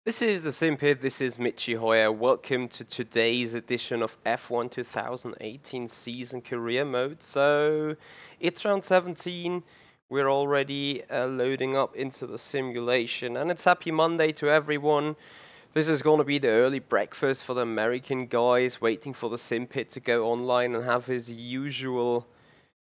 This is the Simpid, this is Michi Hoyer. Welcome to today's edition of F1 2018 season career mode. So it's round 17, we're already loading up into the simulation, and it's happy Monday to everyone. This is going to be the early breakfast for the American guys, waiting for the Simpid to go online and have his usual...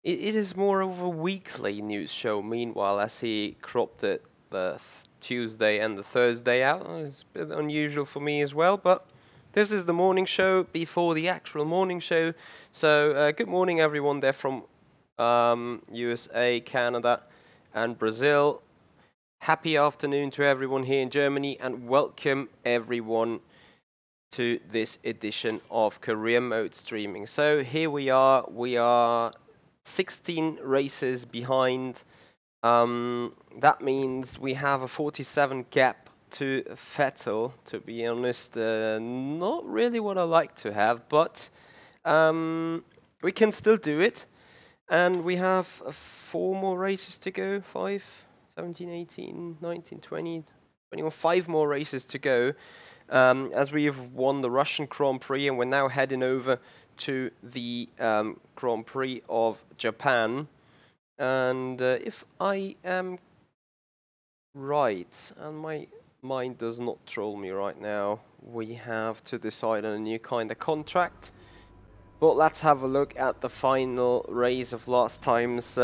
It is more of a weekly news show, meanwhile, as he cropped it the Tuesday and the Thursday out. It's a bit unusual for me as well, but this is the morning show before the actual morning show. So good morning everyone there from USA, Canada and Brazil. Happy afternoon to everyone here in Germany, and welcome everyone to this edition of career mode streaming. So here we are 16 races behind. That means we have a 47 gap to Vettel. To be honest, not really what I like to have, but we can still do it. And we have 4 more races to go. 5, 17, 18, 19, 20, 21. 5 more races to go. As we have won the Russian Grand Prix, and we're now heading over to the Grand Prix of Japan. And if I am right, and my mind does not troll me right now, we have to decide on a new kind of contract. But let's have a look at the final race of last time's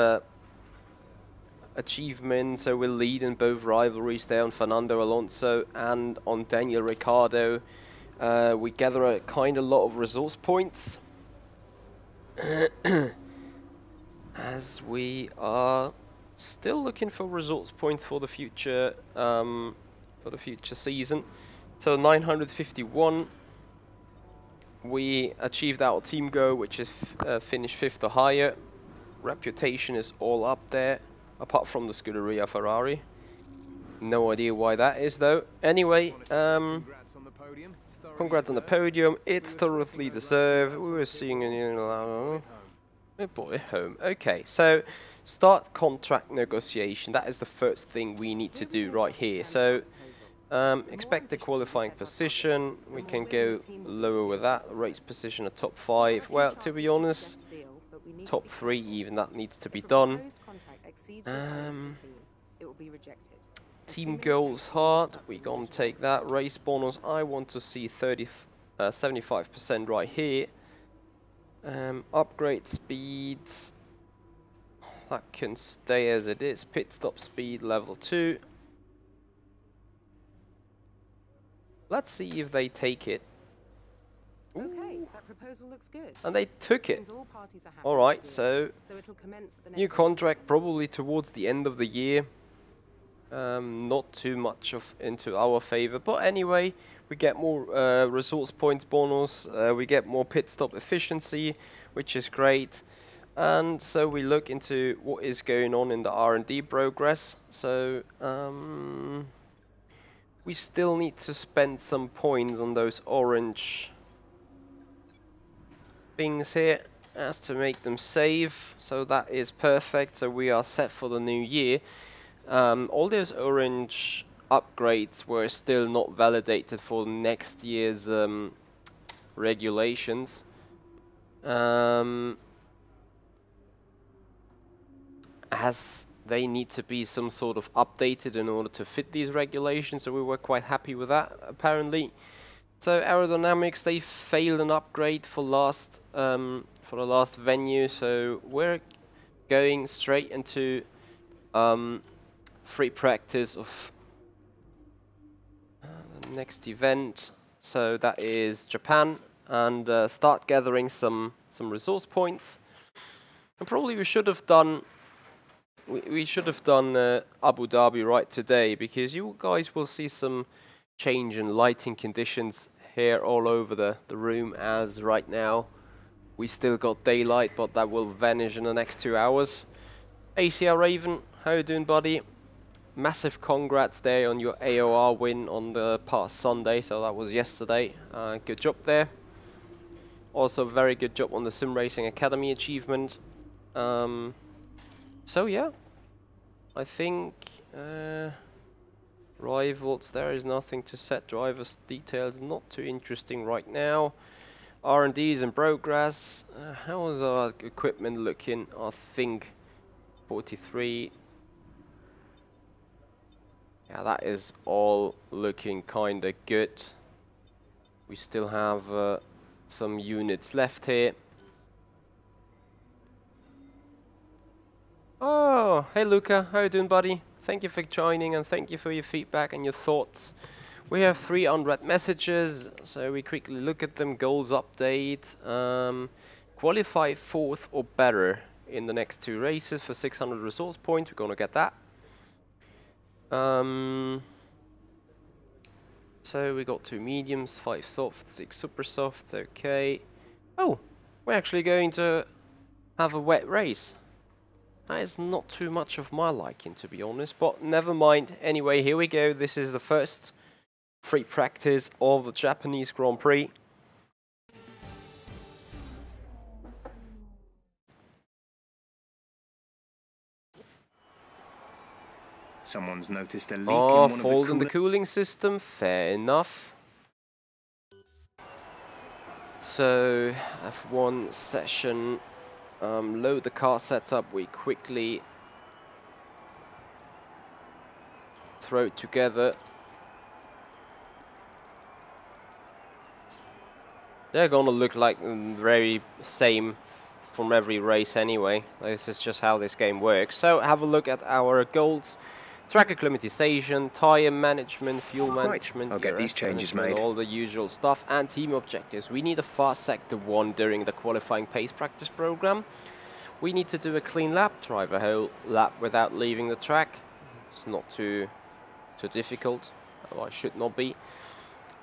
achievement. So we're leading both rivalries there on Fernando Alonso and on Daniel Ricciardo. We gather a kind of lot of resource points. As we are still looking for resource points for the future season. So 951. We achieved our team goal, which is finish 5th or higher. Reputation is all up there, apart from the Scuderia Ferrari. No idea why that is though. Anyway, congrats on the podium. It's thoroughly deserved. We were seeing a boy home. Okay, so start contract negotiation. That is the first thing we need to do right here. So expect a qualifying position. We can go lower with that. Race position at top 5. Well, to be honest, top 3 even, that needs to be done. Team goals hard. We're gonna take that. Race bonus, I want to see 75% right here. Upgrade speeds, that can stay as it is. Pit stop speed level 2. Let's see if they take it. Okay, that proposal looks good. And they took it. Alright, so new contract probably towards the end of the year. Not too much into our favor, but anyway, we get more resource points bonus, we get more pit stop efficiency, which is great. And so we look into what is going on in the R&D progress. So we still need to spend some points on those orange things here as to make them save. So that is perfect. So we are set for the new year. All those orange upgrades were still not validated for next year's regulations. As they need to be some sort of updated in order to fit these regulations, so we were quite happy with that apparently. So aerodynamics, they failed an upgrade for the last venue, so we're going straight into free practice of the next event. So that is Japan, and start gathering some resource points. And probably we should have done Abu Dhabi right today, because you guys will see some change in lighting conditions here all over the room, as right now we still got daylight, but that will vanish in the next 2 hours. ACR Raven, how you doing, buddy? Massive congrats there on your AOR win on the past Sunday, so that was yesterday. Good job there. Also very good job on the Simracing Academy achievement. So yeah, I think Rivals, there is nothing to set. Drivers details, not too interesting right now. R&D is in progress. How is our equipment looking? I think 43. Yeah, that is all looking kinda good. We still have some units left here. Oh, hey Luca, how you doing, buddy? Thank you for joining and thank you for your feedback and your thoughts. We have 3 unread messages, so we quickly look at them. Goals update. Qualify 4th or better in the next 2 races for 600 resource points. We're gonna get that. So we got 2 mediums, 5 softs, 6 super softs. Okay. Oh, we're actually going to have a wet race. That is not too much of my liking, to be honest, but never mind. Anyway, here we go. This is the first free practice of the Japanese Grand Prix. Someone's noticed a leak in Oh, one fault of in the cooling system. Fair enough. So, F1 session. Load the car setup. We quickly throw it together. They're gonna look like very same from every race anyway. This is just how this game works. So have a look at our goals. Track acclimatization, tire management, fuel management, I'll get these changes made. all the usual stuff, and team objectives. We need a fast sector 1 during the qualifying pace practice program. We need to do a clean lap, drive a whole lap without leaving the track. It's not too difficult, or it should not be.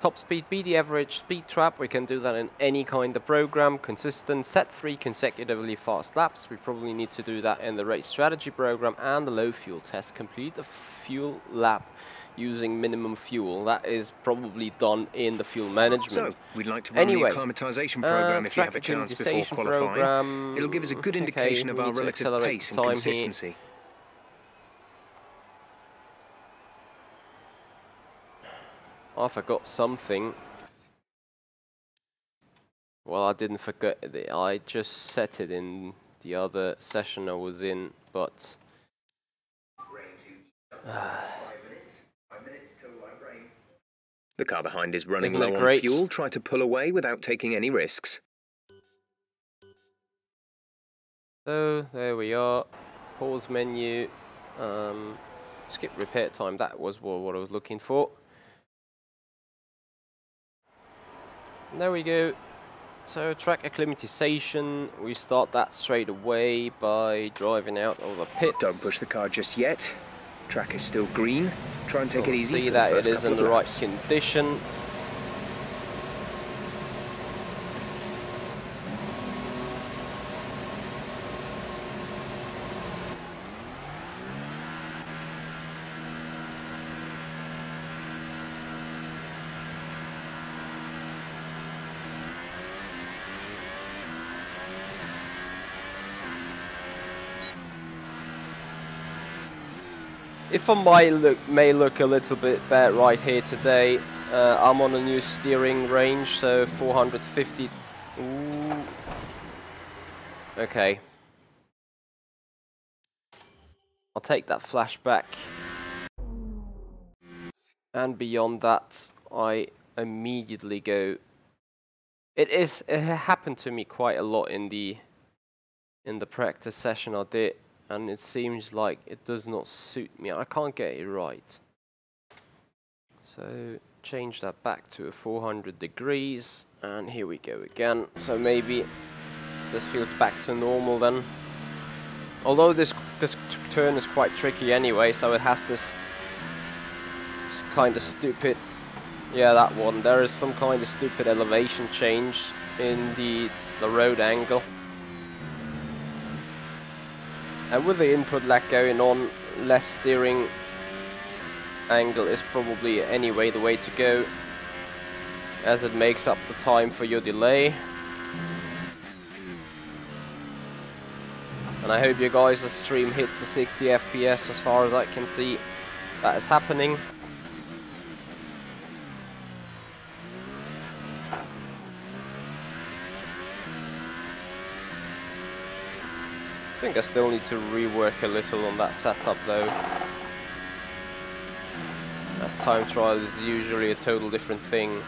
Top speed, be the average speed trap. We can do that in any kind of program. Consistent, set 3 consecutively fast laps. We probably need to do that in the race strategy program. And the low fuel test. Complete a fuel lap using minimum fuel. That is probably done in the fuel management. So, we'd like to run the acclimatization program if you have a chance before qualifying. It'll give us a good indication of our relative pace and consistency. I forgot something. Well, I didn't forget it. I just set it in the other session I was in, but the car behind is running low on fuel. Try to pull away without taking any risks. So there we are. Pause menu. Skip repair time. That was what I was looking for. There we go. So track acclimatization, we start that straight away by driving out of the pits. Don't push the car just yet. Track is still green. Try and take it easy. See that it is in the right condition. If I may look a little bit bad right here today, I'm on a new steering range, so 450. Ooh. Okay. I'll take that flashback. And beyond that, I immediately go. It happened to me quite a lot in the practice session I did. And it seems like it does not suit me. I can't get it right. So change that back to 400 degrees. And here we go again. So maybe this feels back to normal then. Although this turn is quite tricky anyway. So it has this kind of stupid... Yeah, that one. There is some kind of stupid elevation change in the road angle. And with the input lag going on, less steering angle is probably anyway the way to go, as it makes up the time for your delay. And I hope you guys, the stream hits the 60 FPS as far as I can see. That is happening. I think I still need to rework a little on that setup though. As time trial is usually a total different thing.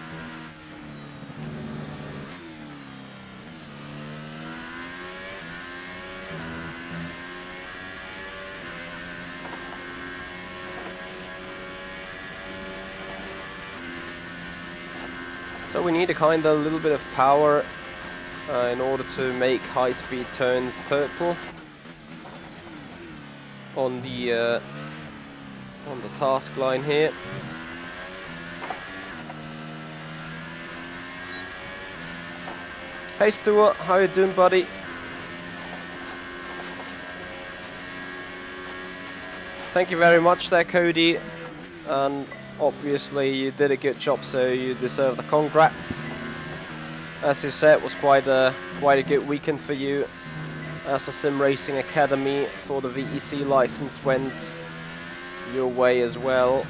So we need a little bit of power in order to make high-speed turns purple on the task line here. Hey Stuart, how you doing, buddy? Thank you very much there, Cody, and obviously you did a good job, so you deserve the congrats. As you said, it was quite a good weekend for you, as the Simracing Academy for the VEC license went your way as well.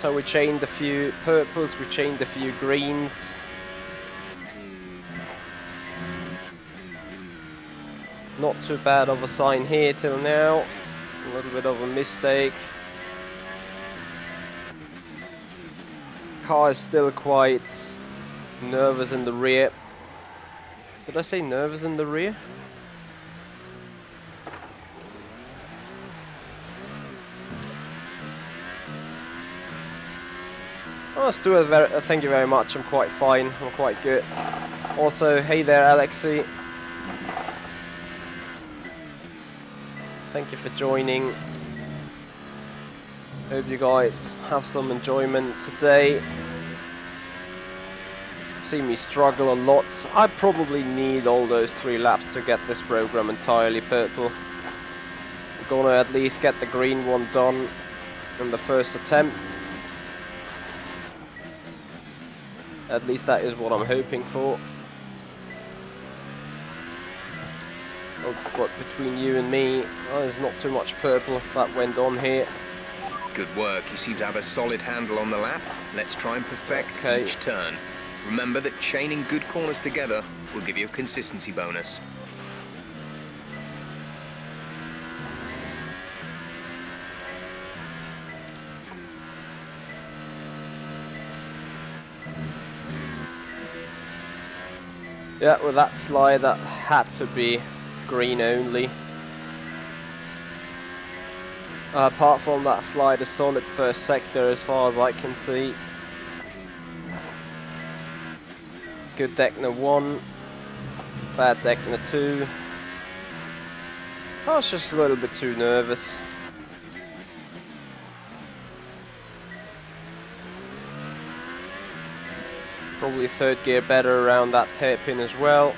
So we chained a few purples, we chained a few greens. Not too bad of a sign here till now. A little bit of a mistake. Car is still quite nervous in the rear. Did I say nervous in the rear? Oh, Stuart, thank you very much. I'm quite fine. I'm quite good. Also, hey there, Alexi. Thank you for joining. Hope you guys have some enjoyment today. See me struggle a lot. I probably need all those 3 laps to get this program entirely purple. I'm gonna at least get the green one done in the first attempt. At least that is what I'm hoping for. Oh, but between you and me, there's not too much purple that went on here. Good work. You seem to have a solid handle on the lap. Let's try and perfect each turn. Remember that chaining good corners together will give you a consistency bonus. Yeah, with that slide, that had to be green only. Apart from that slide, a solid first sector as far as I can see. Good Deckner 1, bad Deckner 2. I was just a little bit too nervous. Probably third gear better around that hairpin as well.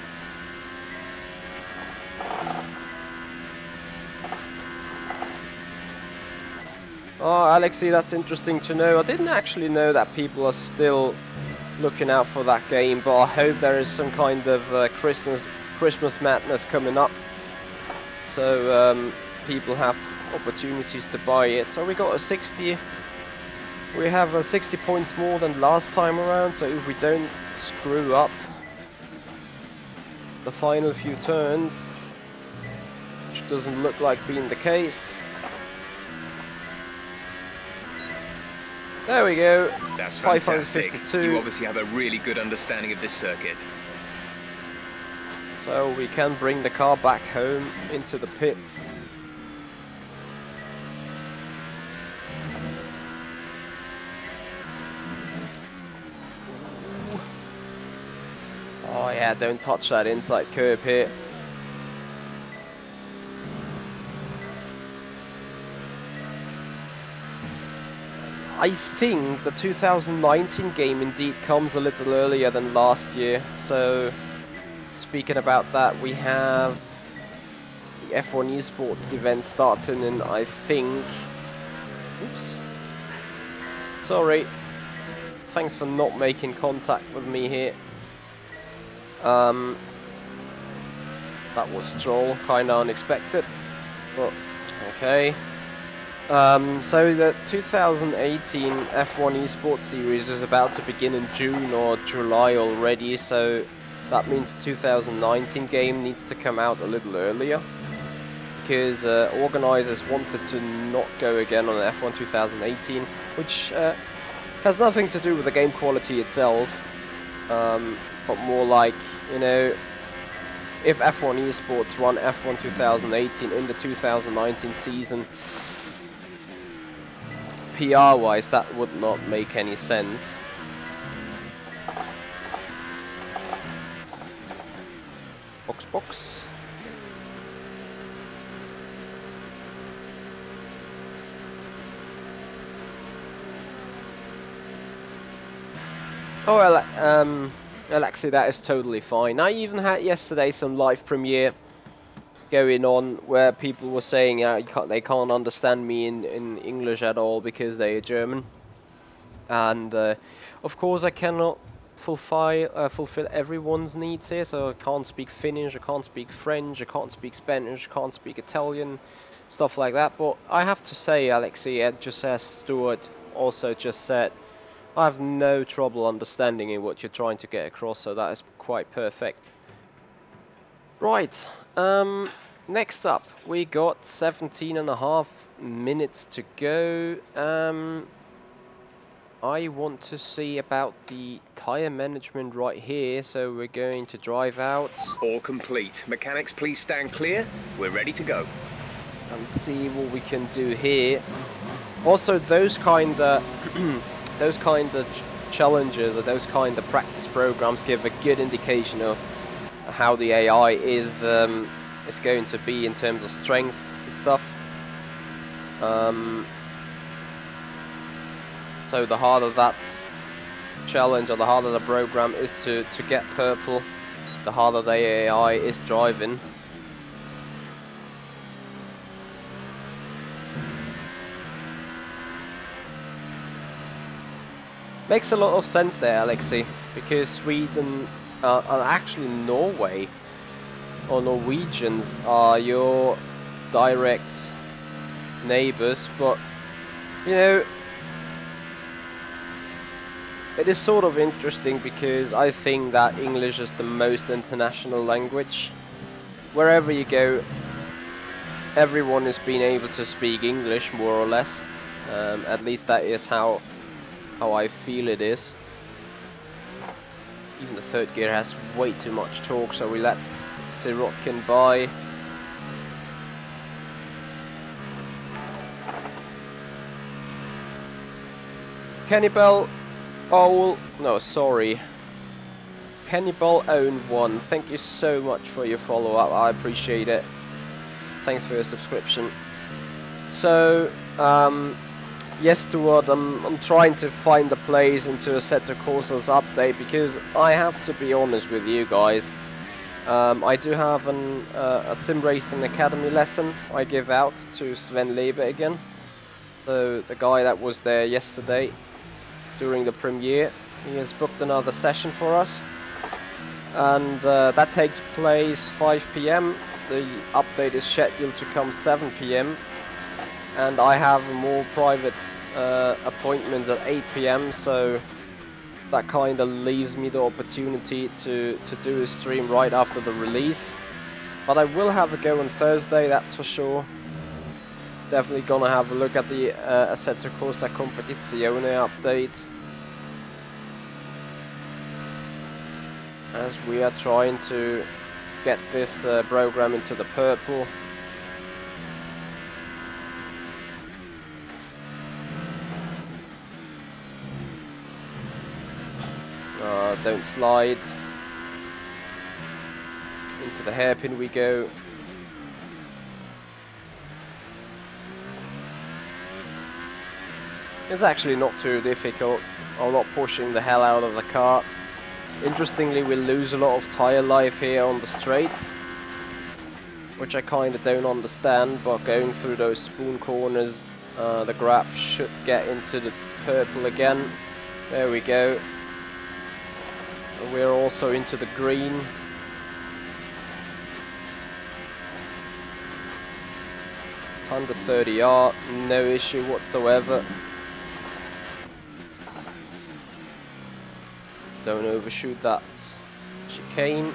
Oh, Alexi, that's interesting to know. I didn't actually know that people are still looking out for that game, but I hope there is some kind of Christmas madness coming up, so people have opportunities to buy it. So we got a 60. We have 60 points more than last time around, so if we don't screw up the final few turns, which doesn't look like being the case. There we go. That's fantastic. You obviously have a really good understanding of this circuit. So we can bring the car back home into the pits. Oh yeah, don't touch that inside curb here. I think the 2019 game indeed comes a little earlier than last year. So, speaking about that, we have the F1 Esports event starting in, I think... Oops. Sorry. Thanks for not making contact with me here. That was Stroll, kinda unexpected. But, okay. So the 2018 F1 Esports Series is about to begin in June or July already, so that means the 2019 game needs to come out a little earlier, because organizers wanted to not go again on F1 2018, which has nothing to do with the game quality itself, but more like, you know, if F1 Esports run F1 2018 in the 2019 season, PR-wise, that would not make any sense. Box. Oh well, actually that is totally fine. I even had yesterday some live premiere going on where people were saying they can't understand me in English at all because they are German, and of course I cannot fulfill everyone's needs here, so I can't speak Finnish, I can't speak French, I can't speak Spanish, I can't speak Italian, stuff like that. But I have to say, Alexei, just as Stuart also just said, I have no trouble understanding what you're trying to get across, so that is quite perfect. Right, next up we got 17.5 minutes to go. I want to see about the tyre management right here, so we're going to drive out. All complete. Mechanics, please stand clear. We're ready to go. And see what we can do here. Also, those kind of challenges or those kind of practice programs give a good indication of how the AI is going to be in terms of strength and stuff. So the harder that challenge or the harder the program is to get purple, the harder the AI is driving. Makes a lot of sense there, Alexei, because Sweden and actually Norway or Norwegians are your direct neighbors, but you know, it is sort of interesting because I think that English is the most international language. Wherever you go, everyone has been able to speak English more or less. At least that is how I feel it is. Even the third gear has way too much torque, so we let Sirotkin by. Cannibal Owl, no, sorry. Cannibal Own 1, thank you so much for your follow-up, I appreciate it. Thanks for your subscription. So, yes, Stuart, I'm trying to find a place into Assetto Corsa's update, because I have to be honest with you guys. I do have a Simracing Academy lesson I give out to Sven Leber again. So, the guy that was there yesterday during the premiere, he has booked another session for us, and that takes place 5 PM. The update is scheduled to come 7 PM, and I have more private appointments at 8 PM, so that kind of leaves me the opportunity to do a stream right after the release. But I will have a go on Thursday, that's for sure. Definitely gonna have a look at the Assetto Corsa Competizione update, as we are trying to get this program into the purple. Don't slide. Into the hairpin we go. It's actually not too difficult. I'm not pushing the hell out of the car. Interestingly, we lose a lot of tyre life here on the straights, which I kind of don't understand, but going through those spoon corners, the graph should get into the purple again. There we go. We're also into the green. 130R, no issue whatsoever. Don't overshoot that chicane.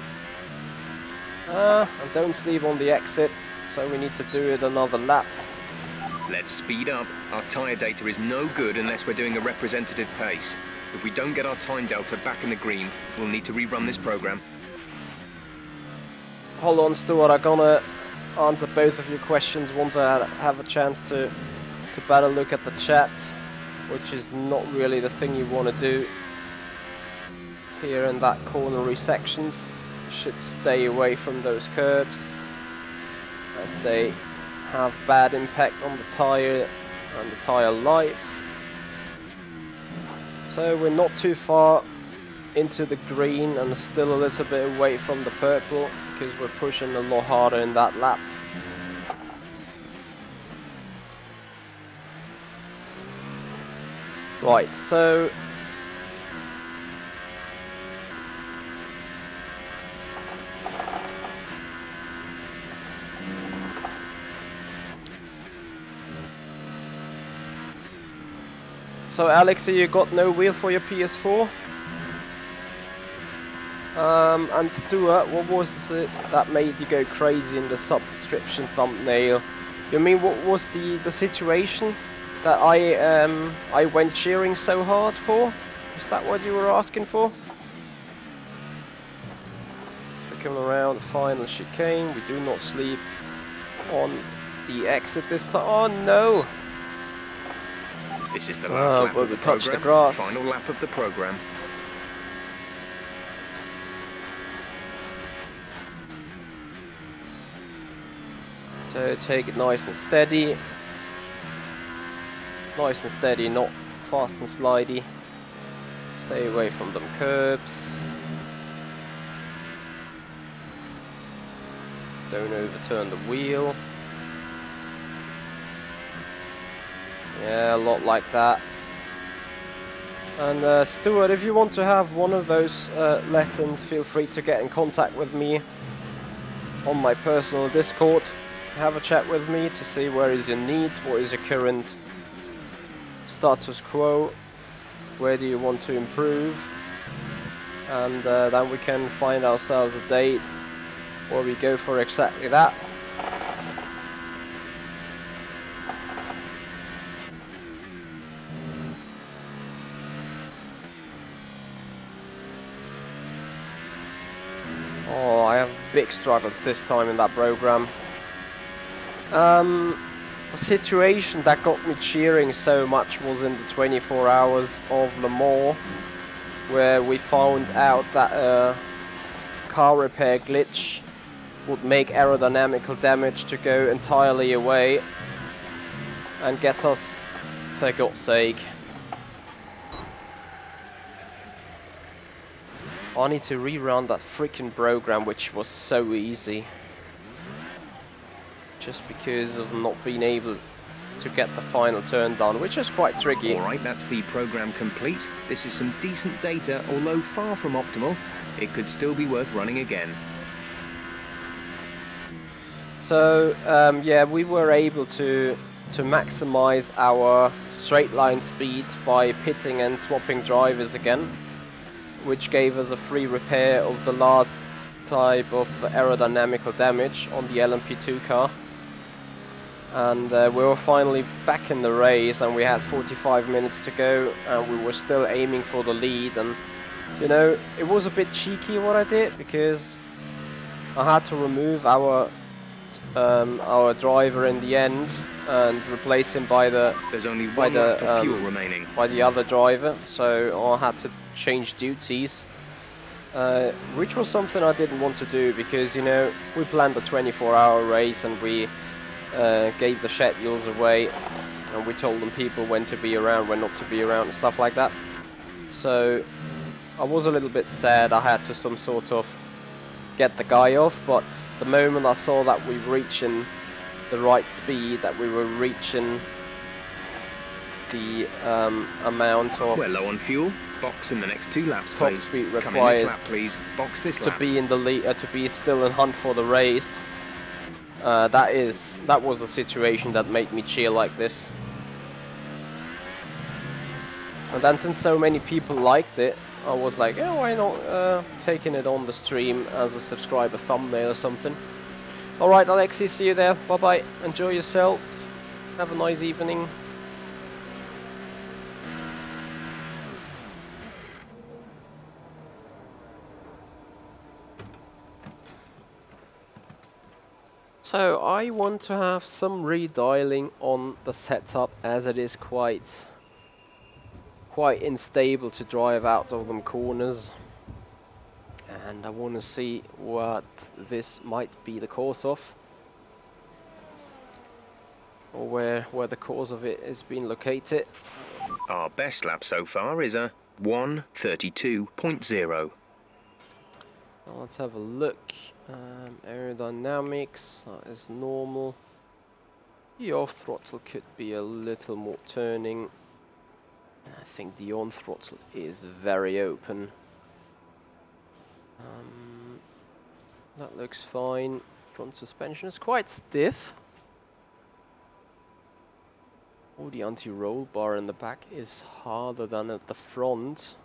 And don't sleep on the exit, so we need to do it another lap. Let's speed up. Our tyre data is no good unless we're doing a representative pace. If we don't get our time delta back in the green, we'll need to rerun this program. Hold on, Stuart, I'm gonna answer both of your questions once I have a chance to better look at the chat, which is not really the thing you want to do here in that cornery sections. Should stay away from those curbs as they have bad impact on the tyre and the tyre life. So we're not too far into the green and still a little bit away from the purple because we're pushing a lot harder in that lap. Right, so Alex, you got no wheel for your PS4? And Stuart, what was it that made you go crazy in the subscription thumbnail? You mean what was the situation that I went cheering so hard for? Is that what you were asking for? So coming around the final chicane, we do not sleep on the exit this time. Oh no! This is the last lap of the program. The grass. Final lap of the program. So take it nice and steady. Nice and steady, not fast and slidey. Stay away from them curbs. Don't overturn the wheel. Yeah, a lot like that. And Stuart, if you want to have one of those lessons, feel free to get in contact with me on my personal Discord. Have a chat with me to see where is your need, what is your current status quo, where do you want to improve, and then we can find ourselves a date where we go for exactly that. Oh, I have big struggles this time in that program. The situation that got me cheering so much was in the 24 hours of Le Mans, where we found out that a car repair glitch would make aerodynamical damage to go entirely away and get us, for God's sake. I need to rerun that freaking program, which was so easy. Just because of not being able to get the final turn done, which is quite tricky. Alright, that's the program complete. This is some decent data, although far from optimal. It could still be worth running again. So, yeah, we were able to maximize our straight line speed by pitting and swapping drivers again, which gave us a free repair of the last type of aerodynamical damage on the LMP2 car. And we were finally back in the race, and we had 45 minutes to go, and we were still aiming for the lead. And you know, it was a bit cheeky what I did, because I had to remove our driver in the end and replace him by the fuel remaining by the other driver. So I had to change duties, which was something I didn't want to do, because you know, we planned a 24-hour race and we gave the schedules away, and we told them people when to be around, when not to be around, and stuff like that. So I was a little bit sad I had to some sort of get the guy off, but the moment I saw that we were reaching the right speed, that we were reaching the amount of... We're low on fuel. Box in the next 2 laps, top please. speed Come in this required lap, please. Box this to lap. be in the lead, to be still in hunt for the race. That was the situation that made me cheer like this. And then since so many people liked it, I was like, oh, why not taking it on the stream as a subscriber thumbnail or something. Alright, Alexi, see you there. Bye bye. Enjoy yourself. Have a nice evening. So I want to have some redialing on the setup, as it is quite unstable to drive out of them corners, and I want to see what this might be the cause of, or where the cause of it is being located. Our best lap so far is a 1:32.0. Let's have a look. Aerodynamics, that is normal. The off throttle could be a little more turning. I think the on throttle is very open. That looks fine. Front suspension is quite stiff. Oh, the anti-roll bar in the back is harder than at the front.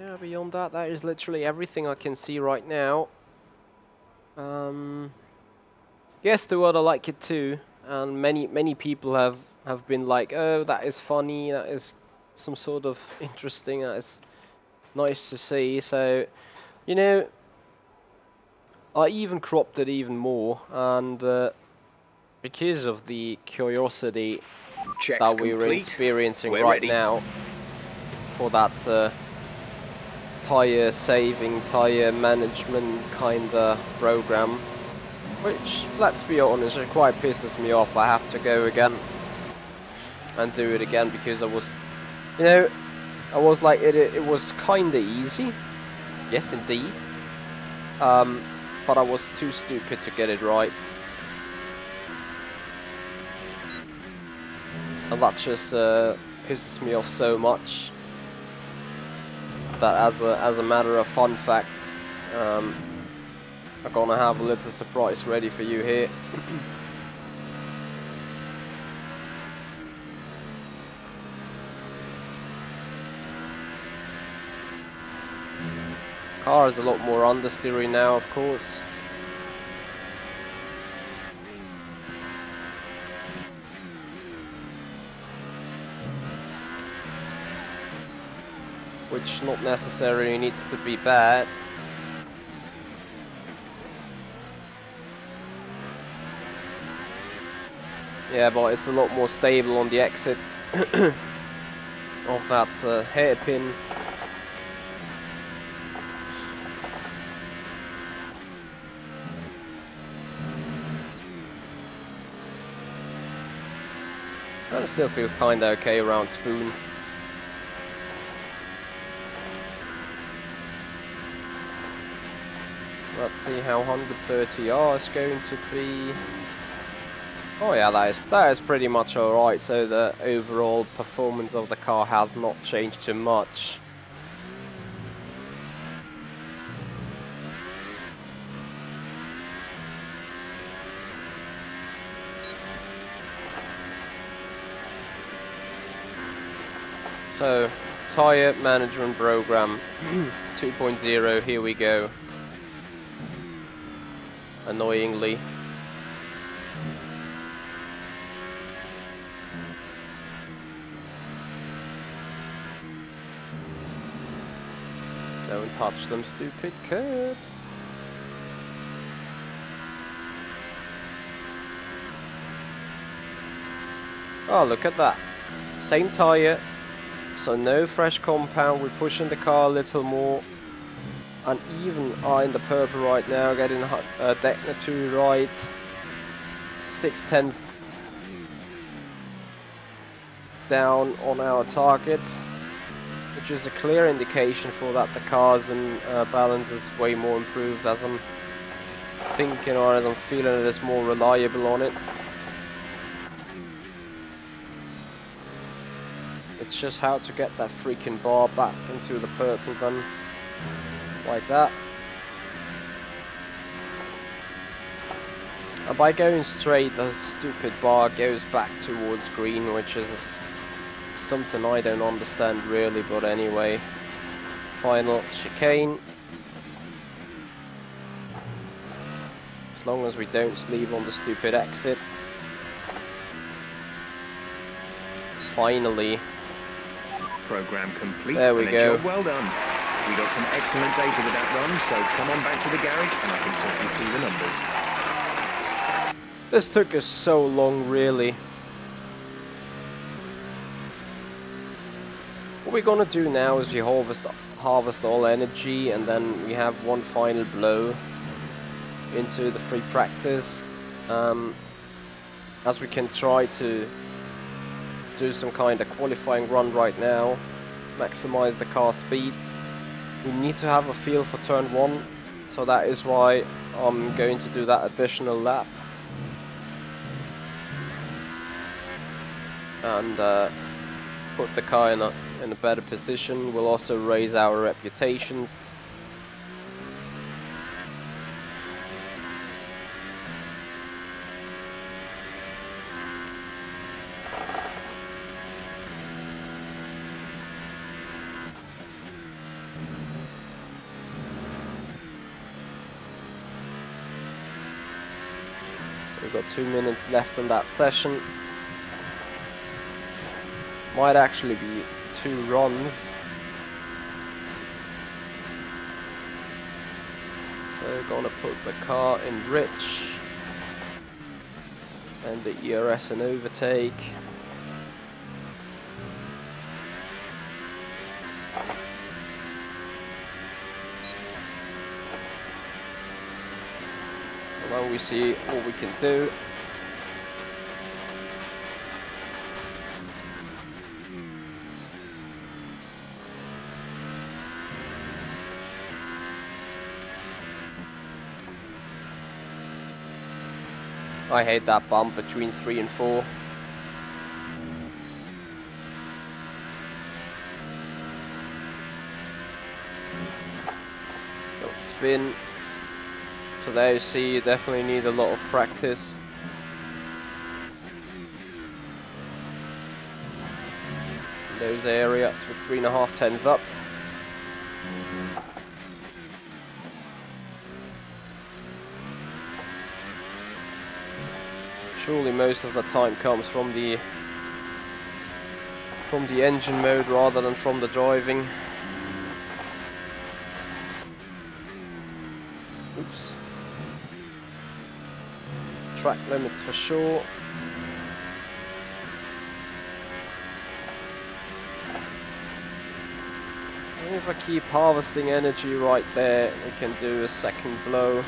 Yeah, beyond that, that is literally everything I can see right now. Yes, the world I like it too, and many people have been like, oh, that is funny, that is some sort of interesting, that is nice to see. So, you know, I even cropped it even more, and because of the curiosity that we were experiencing right now for that tire saving, tire management kind of program, which, let's be honest, it quite pisses me off. I have to go again and do it again because I was, you know, I was like, it was kind of easy, yes indeed, but I was too stupid to get it right, and that just pisses me off so much that as a matter of fun fact, I'm gonna have a little surprise ready for you here. Car is a lot more understeery now, of course. Which not necessarily needs to be bad. Yeah, but it's a lot more stable on the exits of that hairpin. And it still feels kinda okay around Spoon. Let's see how 130R is going to be. Oh yeah, that is pretty much alright, so the overall performance of the car has not changed too much. So, tyre management program 2.0, here we go. Annoyingly. Don't touch them stupid curbs. Oh, look at that. Same tyre, so no fresh compound. We're pushing the car a little more. And even in the purple right now, getting Decna 2 right, 6/10 down on our target, which is a clear indication for that the car's balance is way more improved, as I'm thinking, or as I'm feeling it is more reliable on it. It's just how to get that freaking bar back into the purple then. Like that. And by going straight, the stupid bar goes back towards green, which is something I don't understand really, but anyway. Final chicane. As long as we don't sleeve on the stupid exit. Finally. Program complete. There we and go. a job well done. We got some excellent data with that run, so come on back to the garage and I can talk you through the numbers. This took us so long, really. What we're gonna do now is we harvest all energy, and then we have one final blow into the free practice, as we can try to do some kind of qualifying run right now, maximize the car speeds. We need to have a feel for turn 1, so that is why I'm going to do that additional lap and put the car in a better position. Will also raise our reputations. So we've got 2 minutes left in that session. Might actually be 2 runs. So gonna put the car in rich and the ERS and overtake. And then we see what we can do. I hate that bump between 3 and 4. Don't spin. So there you see, you definitely need a lot of practice. In those areas with 3.5 tenths up. Surely most of the time comes from the engine mode rather than from the driving. Oops. Track limits for sure. And if I keep harvesting energy right there, we can do a second blow.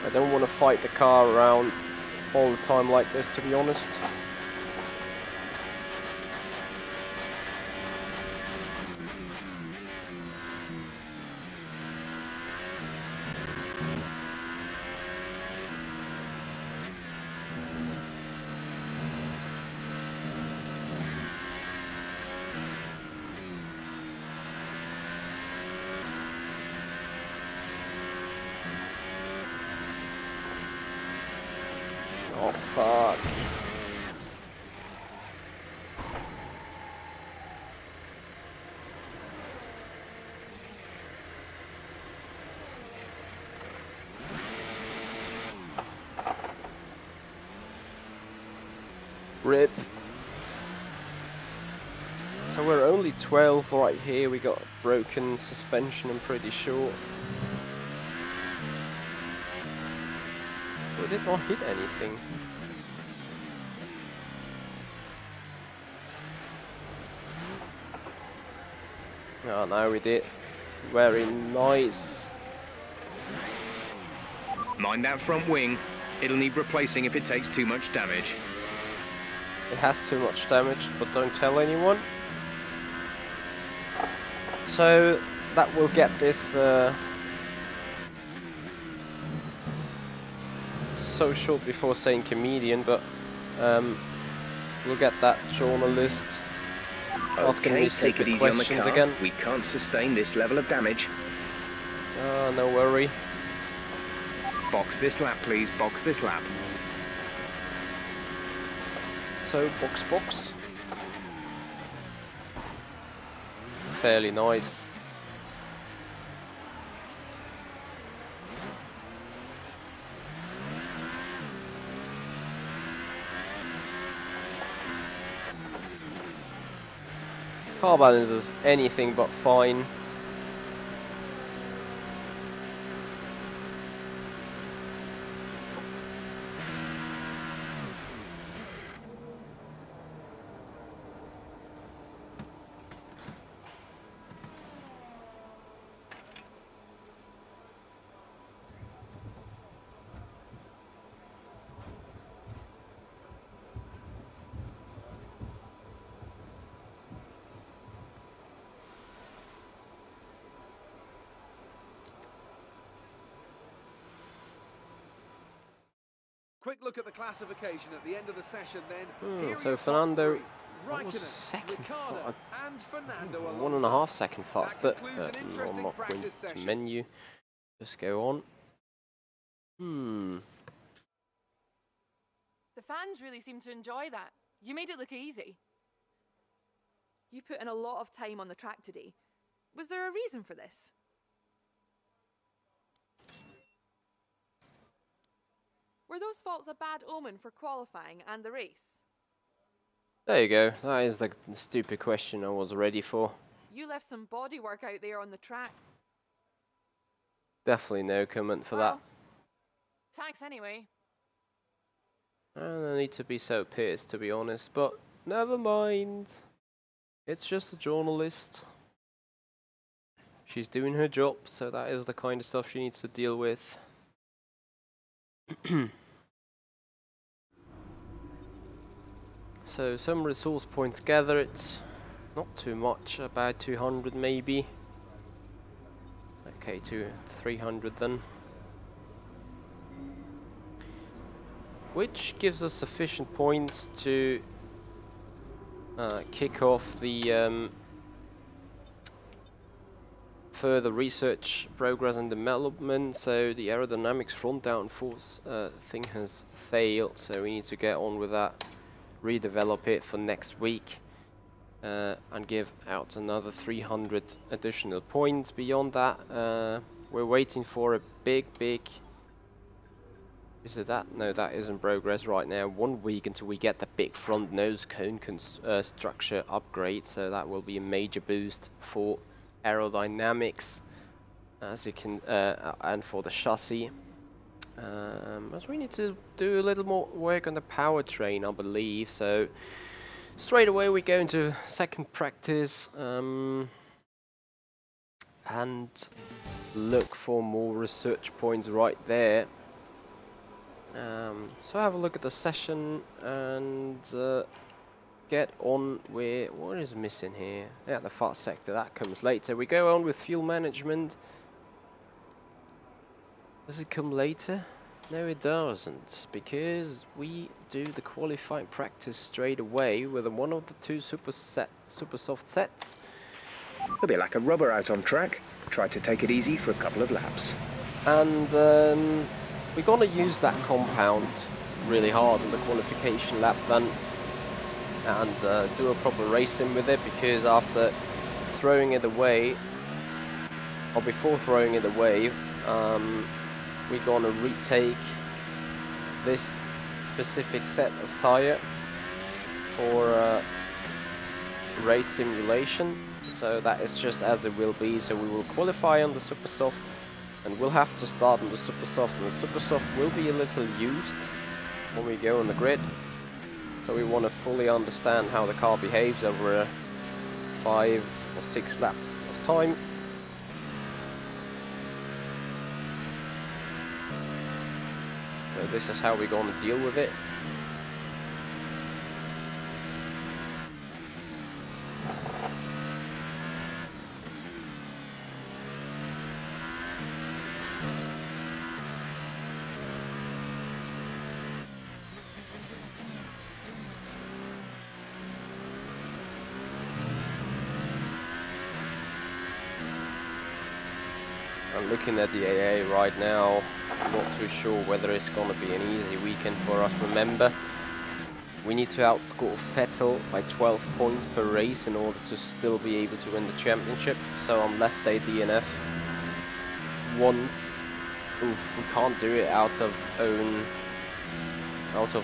I don't want to fight the car around all the time like this, to be honest. Oh fuck. Rip. So we're only 12 right here. We got broken suspension, I'm pretty sure. We did not hit anything. Oh, now we did. Very nice. Mind that front wing. It'll need replacing if it takes too much damage. It has too much damage, but don't tell anyone. So that will get this so short before saying comedian, but we'll get that journalist. Okay, take it easy on the car. Again. We can't sustain this level of damage. No worry. Box this lap, please. Box this lap. So, box. Fairly nice. Car balance is anything but fine. Quick look at the classification at the end of the session then. So Fernando was second, and Fernando Alonso. 1.5 seconds faster. I'm not going to menu. Just go on. The fans really seem to enjoy that. You made it look easy. You put in a lot of time on the track today. Was there a reason for this? Were those faults a bad omen for qualifying and the race? There you go. That is the stupid question I was ready for. You left some body work out there on the track. Definitely no comment for that. Thanks anyway. I don't need to be so pissed, to be honest, but never mind. It's just a journalist. She's doing her job, so that is the kind of stuff she needs to deal with. So some resource points gathered, not too much, about 200 maybe. Okay, 300 then. Which gives us sufficient points to kick off the further research, progress and development. So the aerodynamics front downforce thing has failed, so we need to get on with that, redevelop it for next week, and give out another 300 additional points. Beyond that, we're waiting for a big is it that? No, that isn't progress right now. 1 week until we get the big front nose cone structure upgrade, so that will be a major boost for aerodynamics, as you can, and for the chassis. As we need to do a little more work on the powertrain, I believe. So straight away we go into second practice and look for more research points right there. So have a look at the session and get on with what is missing here. Yeah, the fast sector, that comes later. We go on with fuel management. Does it come later? No, it doesn't, because we do the qualifying practice straight away with one of the two super soft sets. A bit like a rubber out on track. Try to take it easy for a couple of laps. And we're gonna use that compound really hard in the qualification lap then, and do a proper racing with it, because after throwing it away, or before throwing it away, we're gonna retake this specific set of tyre for race simulation. So that is just as it will be. So we will qualify on the super soft, and we'll have to start on the super soft, and the super soft will be a little used when we go on the grid. So we want to fully understand how the car behaves over 5 or 6 laps of time. So this is how we're going to deal with it. I'm looking at the AA right now. I'm not too sure whether it's going to be an easy weekend for us. Remember, we need to outscore Vettel by 12 points per race in order to still be able to win the championship. So unless they DNF once, we can't do it out of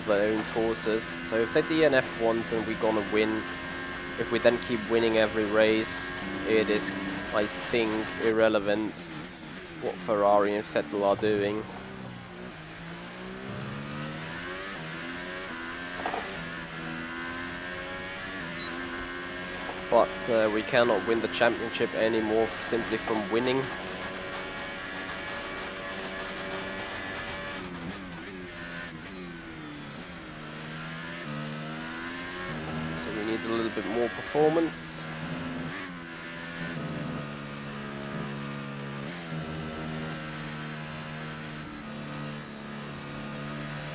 their own forces. So if they DNF once and we're gonna win, if we then keep winning every race, it is, I think, irrelevant what Ferrari and Vettel are doing. But we cannot win the championship anymore simply from winning. So we need a little bit more performance.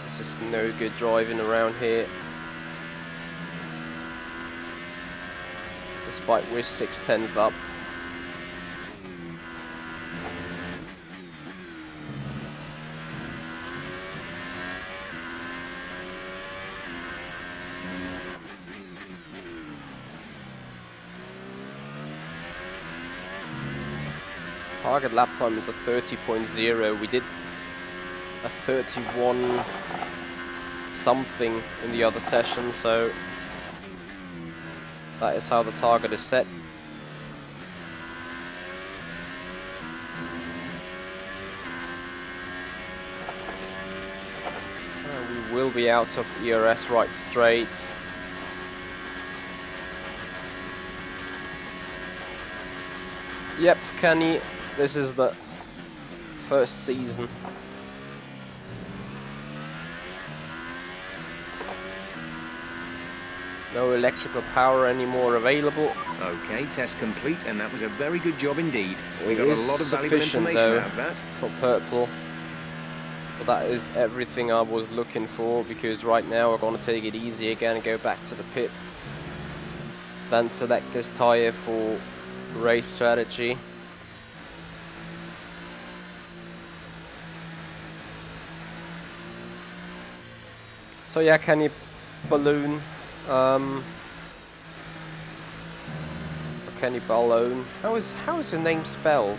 This is no good driving around here. Despite we're 6/10 up. Target lap time is a 30.0. We did a 31 something in the other session, so that is how the target is set. We will be out of ERS right straight. Yep, Kenny, this is the first season. No electrical power anymore available. Okay, test complete, and that was a very good job indeed. We It got a is lot of valuable sufficient, information though, out of that. for purple. But that is everything I was looking for, because right now we're going to take it easy again and go back to the pits. Then select this tyre for race strategy. So yeah, can you balloon? Kenny Balloon. How is your name spelled?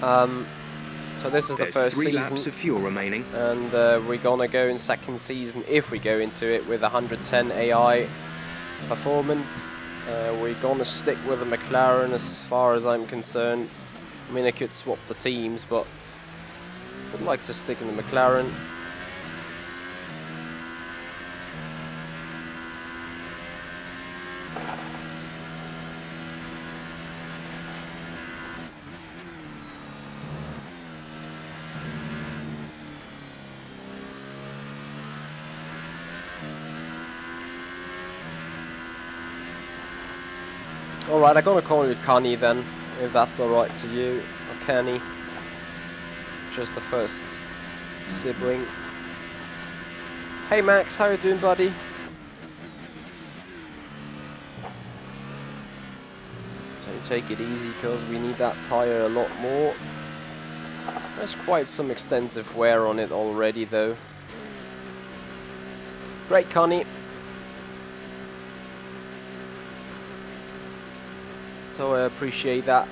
So this is the first 3 season, laps of fuel remaining. and we're gonna go in second season if we go into it with 110 AI performance. We're gonna stick with the McLaren as far as I'm concerned. I mean, I could swap the teams, but I'd like to stick in the McLaren. Alright, I'm gonna call you Connie then, if that's alright to you, or Kenny. Just the first sibling. Hey Max, how you doing, buddy? So take it easy, because we need that tyre a lot more. There's quite some extensive wear on it already though. Great, Connie. So I appreciate that.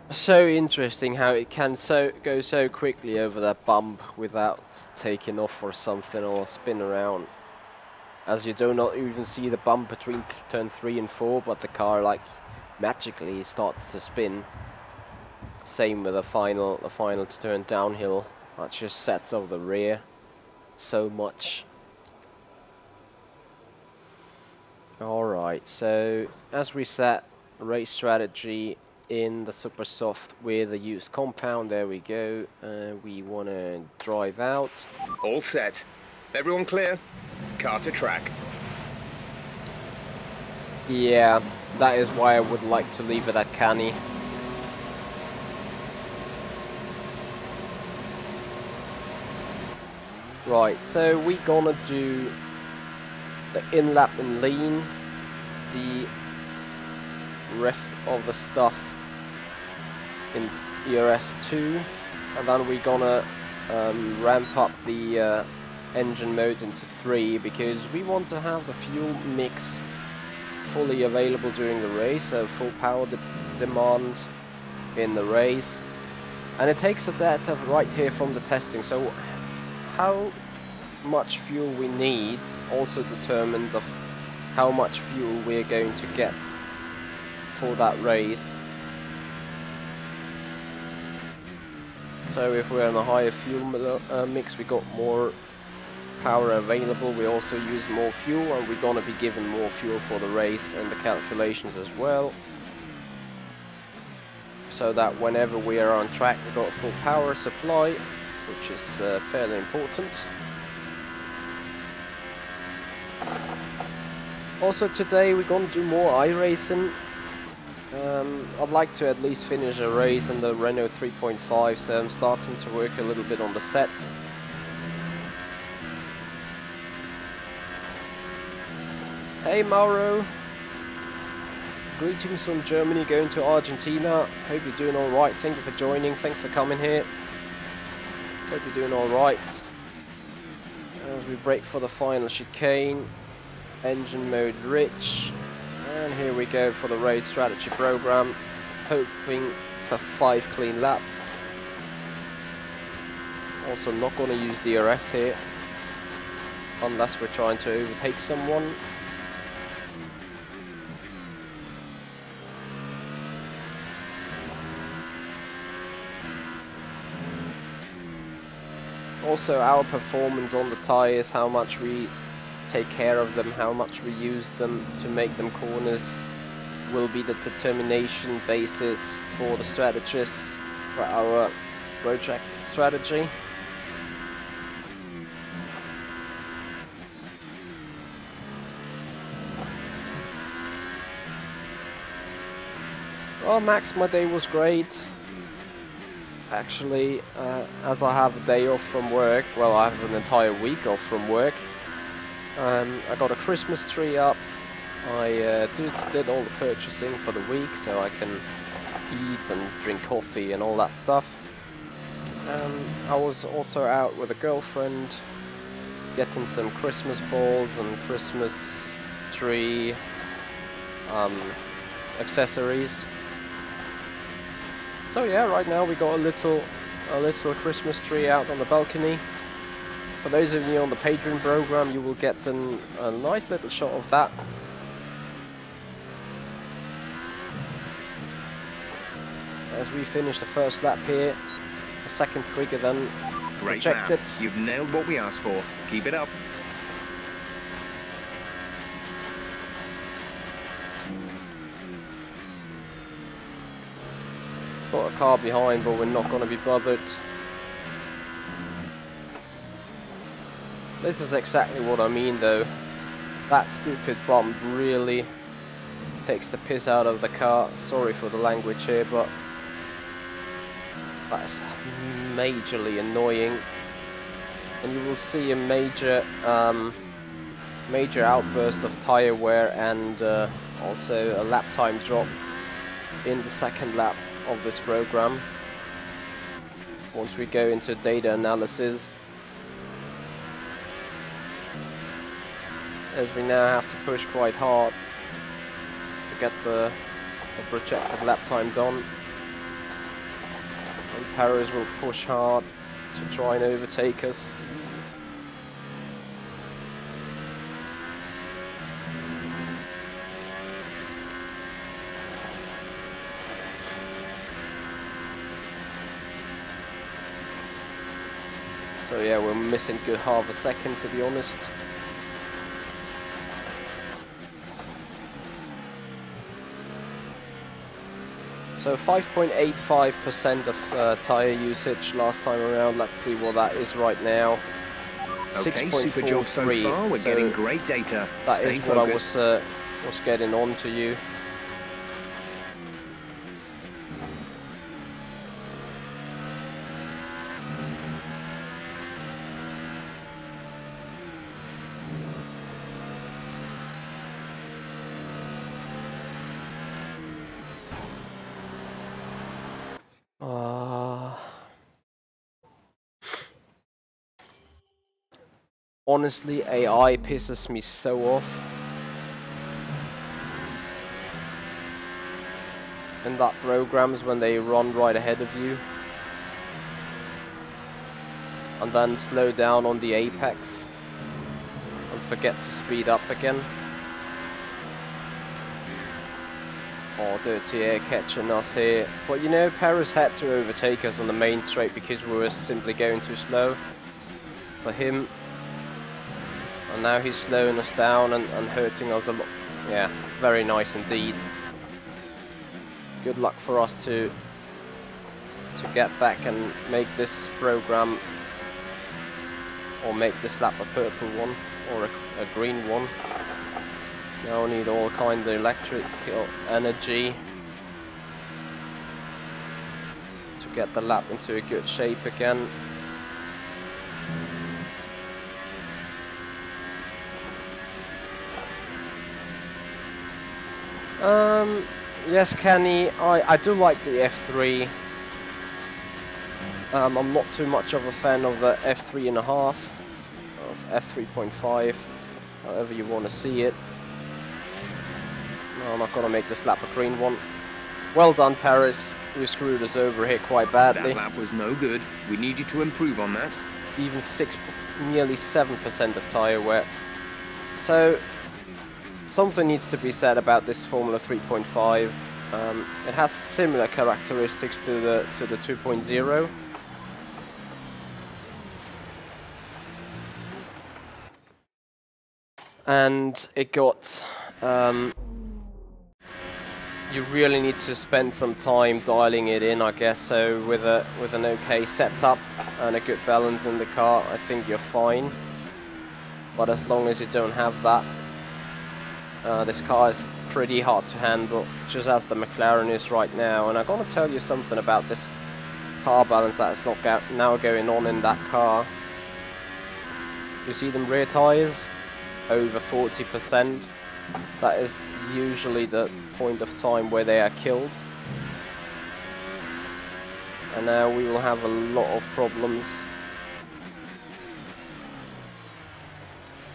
So interesting how it can go so quickly over that bump without taking off or something, or spin around. As you do not even see the bump between turn 3 and 4, but the car like magically starts to spin. Same with the final to turn downhill. That just sets off the rear so much. Alright, so as we set race strategy in the super soft with a used compound, there we go. We want to drive out. All set. Everyone clear? Car to track. Yeah, that is why I would like to leave it at Canny. Right, so we gonna do the in-lap and lean, the rest of the stuff in ERS 2, and then we're gonna ramp up the engine mode into 3, because we want to have the fuel mix fully available during the race, so full power demand in the race. And it takes the data right here from the testing, so how much fuel we need also determines of how much fuel we're going to get for that race. So if we're in a higher fuel mix, we got more power available, we also use more fuel, and we're gonna be given more fuel for the race and the calculations as well, so that whenever we are on track we've got a full power supply, which is fairly important. Also today we're gonna do more iRacing. I'd like to at least finish a race in the Renault 3.5, so I'm starting to work a little bit on the set. Hey Mauro, greetings from Germany, going to Argentina. Hope you're doing alright, thank you for joining, thanks for coming here. Hope you're doing alright. As we break for the final chicane, engine mode rich, and here we go for the race strategy program, hoping for 5 clean laps. Also not going to use DRS here, unless we're trying to overtake someone. Also our performance on the tyres, how much we take care of them, how much we use them to make them corners, will be the determination basis for the strategists for our road track strategy. Oh Max, my day was great. Actually, as I have a day off from work, well I have an entire week off from work, I got a Christmas tree up, I did all the purchasing for the week so I can eat and drink coffee and all that stuff. I was also out with a girlfriend, getting some Christmas balls and Christmas tree accessories. So yeah, right now we got a little Christmas tree out on the balcony. For those of you on the Patreon program, you will get a nice little shot of that. As we finish the first lap here, the second trigger then projected. You've nailed what we asked for. Keep it up. Got a car behind, but we're not going to be bothered. This is exactly what I mean though. That stupid bump really takes the piss out of the car. Sorry for the language here, but that's majorly annoying. And you will see a major outburst of tire wear and also a lap time drop in the second lap of this program once we go into data analysis, as we now have to push quite hard to get the projected lap time done, and Paris will push hard to try and overtake us. So yeah, we're missing good half a second to be honest. So 5.85% of tyre usage last time around. Let's see what that is right now. Okay, super job so far. We're getting great data. That Stay is focused. what I was getting on to you. Honestly, AI pisses me so off. And that programs when they run right ahead of you. And then slow down on the apex. And forget to speed up again. Oh, dirty air catching us here. But you know, Perez had to overtake us on the main straight because we were simply going too slow for him. And now he's slowing us down and hurting us a lot. Yeah, very nice indeed. Good luck for us to get back and make this program, or make this lap a purple one or a green one. Now we need all kind of electrical energy to get the lap into a good shape again. Yes, Kenny, I do like the F3. I'm not too much of a fan of the F3.5, of F3.5, however you want to see it. No, I'm not going to make this lap a green one. Well done, Paris. You screwed us over here quite badly. That lap was no good. We need you to improve on that. Even nearly 7% of tyre wear. So, something needs to be said about this Formula 3.5. It has similar characteristics to the 2.0. And it got you really need to spend some time dialing it in, I guess. So with an okay setup and a good balance in the car, I think you're fine. But as long as you don't have that, this car is pretty hard to handle, just as the McLaren is right now. And I'm gonna tell you something about this car balance that is not now going on in that car. You see them rear tyres? Over 40%. That is usually the point of time where they are killed. And now we will have a lot of problems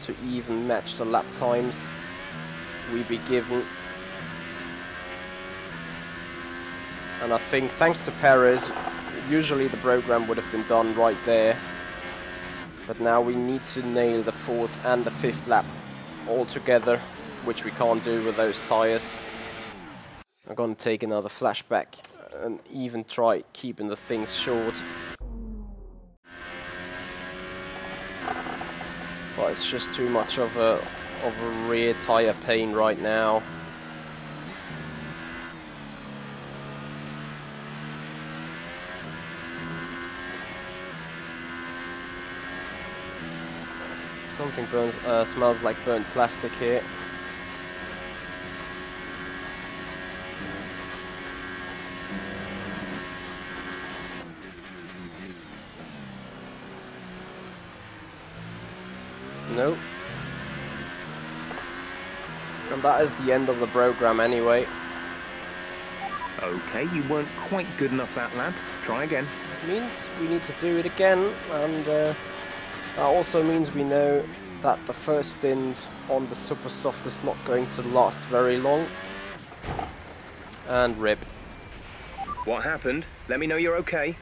to even match the lap times we be given. And I think thanks to Perez, usually the program would have been done right there. But now we need to nail the 4th and the 5th lap all together, which we can't do with those tyres. I'm gonna take another flashback and even try keeping the things short. But it's just too much of a rear tyre pain right now. Something smells like burnt plastic here. Nope. And that is the end of the program anyway. Okay, you weren't quite good enough that lap. Try again. Means we need to do it again, and that also means we know that the first stint on the super soft is not going to last very long. And rip. What happened? Let me know you're okay.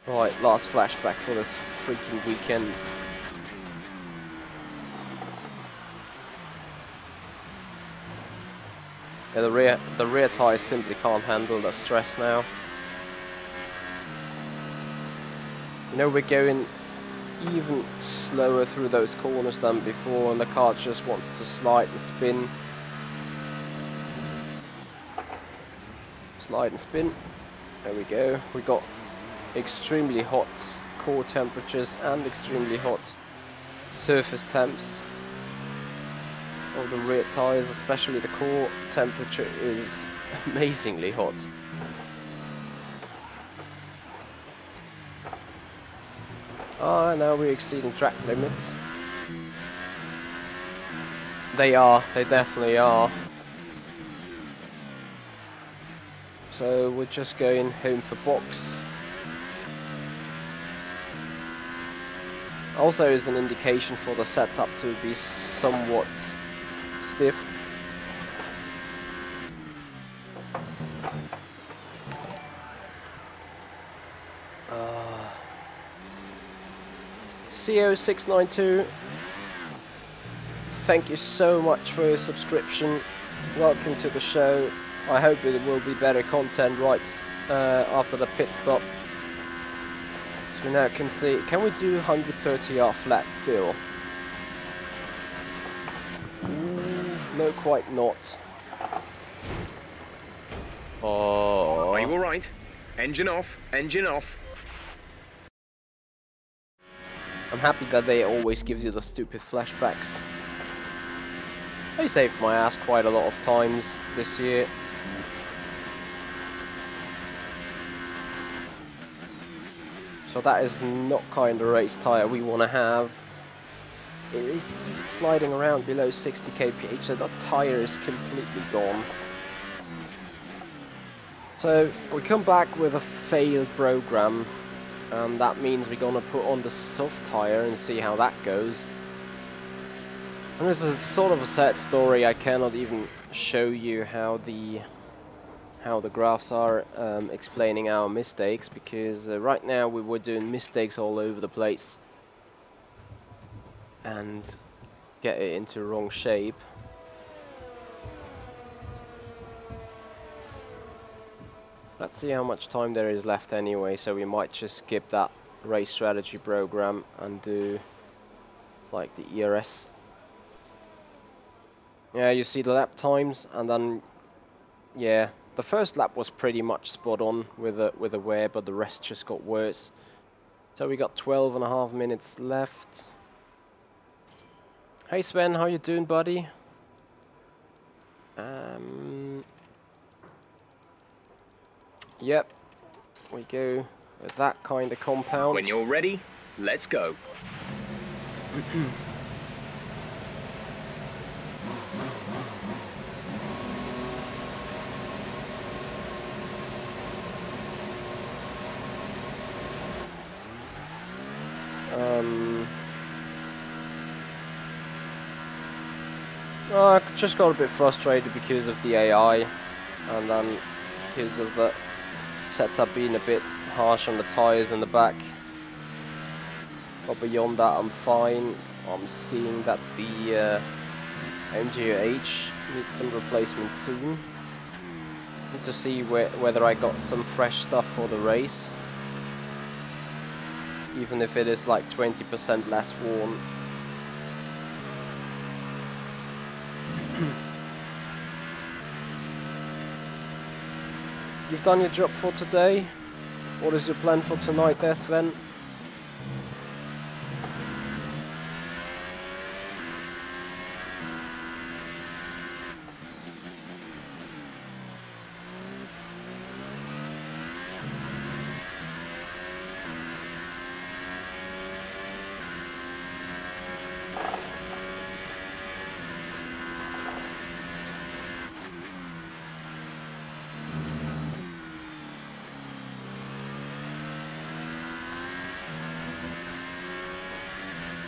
Right, last flashback for this freaking weekend. Yeah, the rear tyres simply can't handle the stress now. You know, we're going even slower through those corners than before, and the car just wants to slide and spin. Slide and spin. There we go. We got extremely hot core temperatures and extremely hot surface temps of the rear tyres, especially the core temperature is amazingly hot. Ah, now we're exceeding track limits. They definitely are. So we're just going home for box. Also is an indication for the setup to be somewhat stiff. CO692, thank you so much for your subscription. Welcome to the show. I hope it will be better content right after the pit stop. So we now can see, can we do 130R flat still? No, quite not. Oh. Are you alright? Engine off, engine off. I'm happy that they always give you the stupid flashbacks. They saved my ass quite a lot of times this year. So that is not kind of race tyre we want to have. It is sliding around below 60 kph, so that tyre is completely gone. So we come back with a failed program, and that means we're gonna put on the soft tyre and see how that goes. And this is sort of a sad story. I cannot even show you how the graphs are explaining our mistakes, because right now we were doing mistakes all over the place and get it into wrong shape. Let's see how much time there is left anyway, so we might just skip that race strategy program and do like the ERS. Yeah, you see the lap times, and then yeah, the first lap was pretty much spot on with a wear, but the rest just got worse. So we got 12.5 minutes left. Hey Sven, how you doing, buddy? Yep, we go with that kind of compound. When you're ready, let's go. I just got a bit frustrated because of the AI, and then because of the setup being a bit harsh on the tyres in the back. But beyond that, I'm fine. I'm seeing that the MGH needs some replacement soon. Need to see whether I got some fresh stuff for the race, even if it is like 20% less worn. You've done your job for today. What is your plan for tonight there, Sven?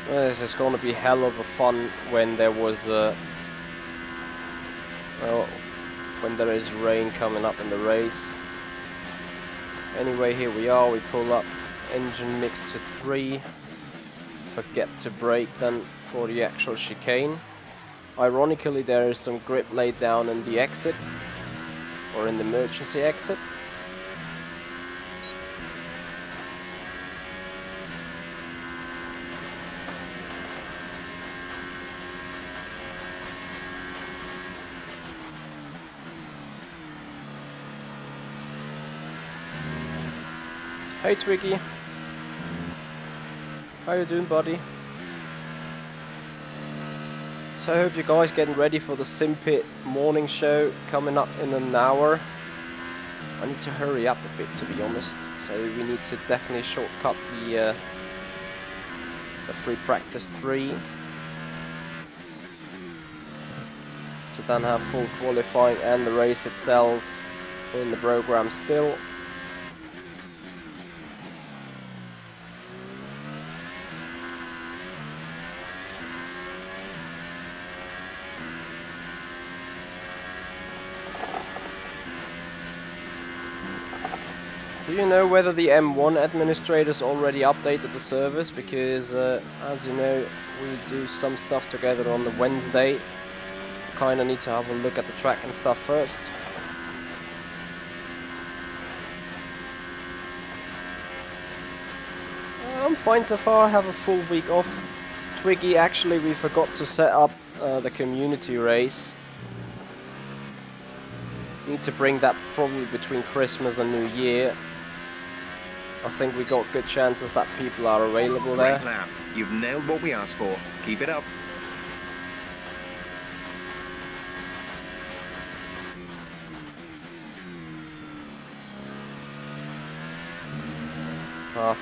This is going to be hell of a fun when there was well, when there is rain coming up in the race. Anyway, here we are. We pull up, engine mix to 3. Forget to brake then for the actual chicane. Ironically, there is some grip laid down in the exit, or in the emergency exit. Hey Twiggy, how you doing, buddy? So I hope you guys getting ready for the Simpit morning show coming up in an hour. I need to hurry up a bit, to be honest. So we need to definitely shortcut the free practice 3 to then have full qualifying and the race itself in the program still. Do you know whether the M1 administrators already updated the servers? Because as you know, we do some stuff together on the Wednesday. Kinda need to have a look at the track and stuff first. I'm fine so far, I have a full week off. Twiggy, actually we forgot to set up the community race. Need to bring that probably between Christmas and New Year. I think we got good chances that people are available there. Great lap. You've nailed what we asked for. Keep it up.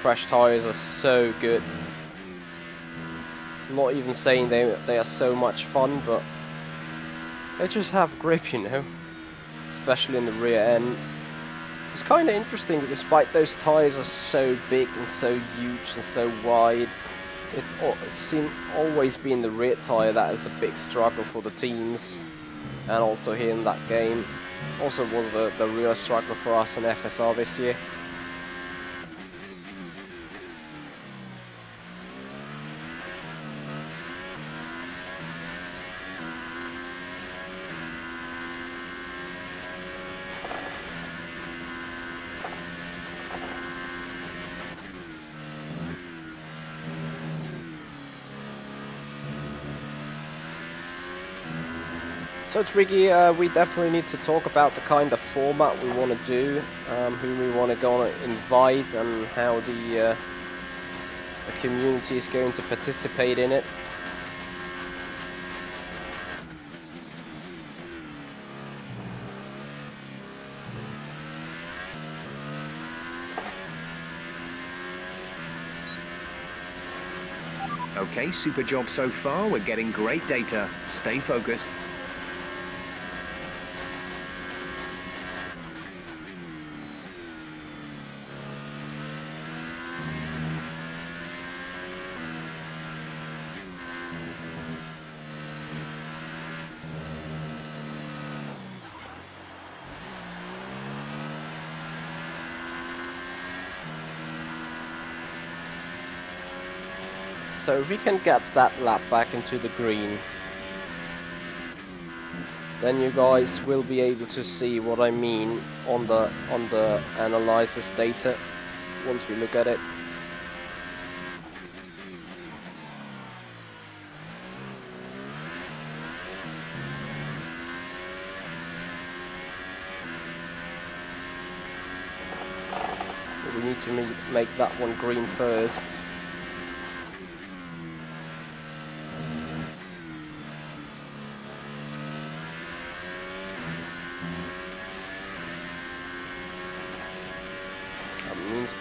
Fresh tyres are so good. I'm not even saying they are so much fun, but they just have grip, you know, especially in the rear end. It's kind of interesting that despite those tyres are so big and so huge and so wide, it's always been the rear tyre that is the big struggle for the teams, and also here in that game. Also was the real struggle for us in FSR this year. So Twiggy, we definitely need to talk about the kind of format we want to do, who we want to go and invite, and how the community is going to participate in it. Okay, super job so far. We're getting great data. Stay focused. So if we can get that lap back into the green, then you guys will be able to see what I mean on the analysis data once we look at it. We need to make that one green first.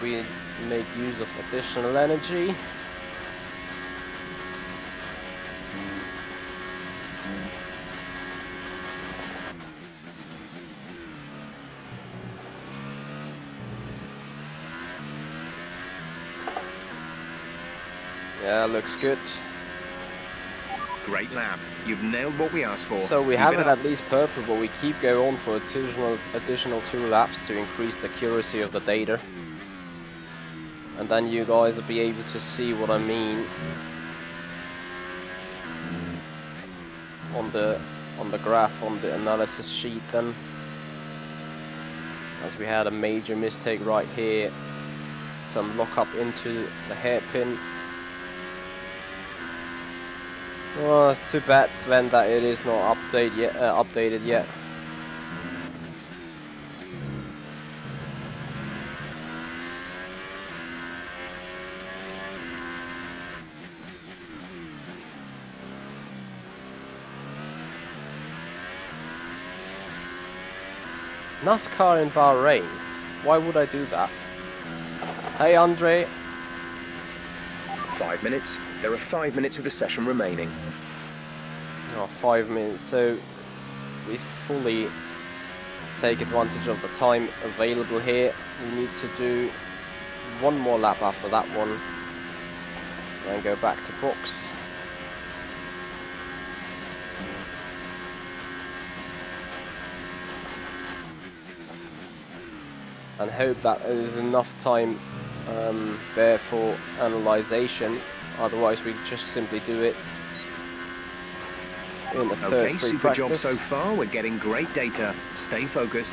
We make use of additional energy. Yeah, looks good. Great lap. You've nailed what we asked for. So we Keep have it it up. at least purple, but we keep going on for additional 2 laps to increase the accuracy of the data. And then you guys will be able to see what I mean on the graph, on the analysis sheet then. As we had a major mistake right here, some lock up into the hairpin. Oh, it's too bad, Sven, that it is not updated yet. NASCAR in Bahrain? Why would I do that? Hey Andre. 5 minutes. There are 5 minutes of the session remaining. Oh, 5 minutes. So we fully take advantage of the time available here. We need to do one more lap after that one and go back to box. And hope that there's enough time there for analyzation. Otherwise we just simply do it in the third Okay, free super practice. job so far. We're getting great data. Stay focused.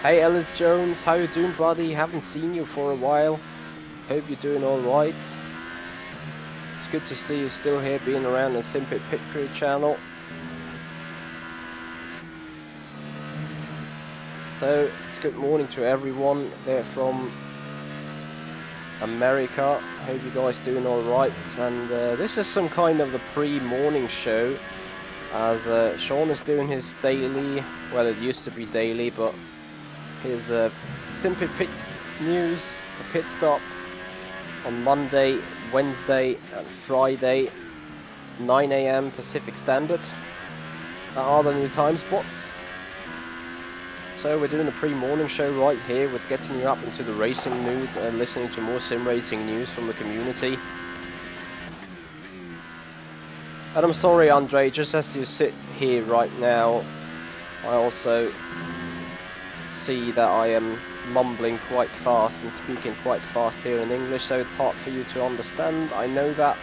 Hey Ellis Jones, how you doing, buddy? Haven't seen you for a while. Hope you're doing all right. It's good to see you still here, being around the Simpit Pit Crew channel. So it's good morning to everyone there from America. Hope you guys doing all right. And this is some kind of the pre-morning show, as Sean is doing his daily. Well, it used to be daily, but his Simpit Pit news, a pit stop on Monday, Wednesday, and Friday, 9 AM Pacific Standard. That are the new time spots. So we're doing a pre-morning show right here with getting you up into the racing mood and listening to more sim racing news from the community. And I'm sorry, Andre, just as you sit here right now, I also see that I am mumbling quite fast and speaking quite fast here in English, so it's hard for you to understand. I know that.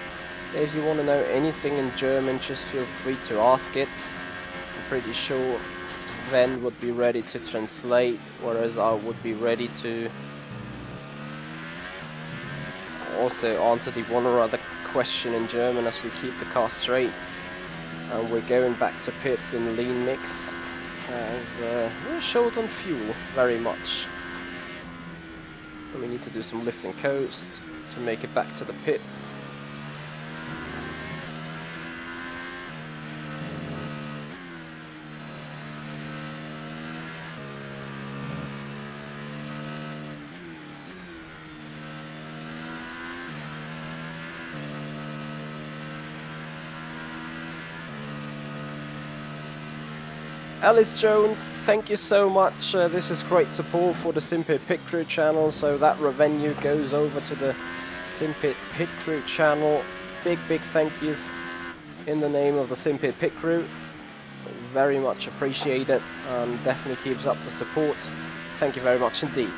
If you want to know anything in German, just feel free to ask it. I'm pretty sure Sven would be ready to translate, whereas I would be ready to also answer the one or other question in German as we keep the car straight. And we're going back to pits in lean mix, as we're short on fuel very much. And we need to do some lift and coast to make it back to the pits. Alice Jones, thank you so much. This is great support for the Simpit Pit Crew channel, so that revenue goes over to the Simpit Pit Crew channel. Big thank you in the name of the Simpit Pit Crew. Very much appreciate it, and definitely keeps up the support. Thank you very much indeed.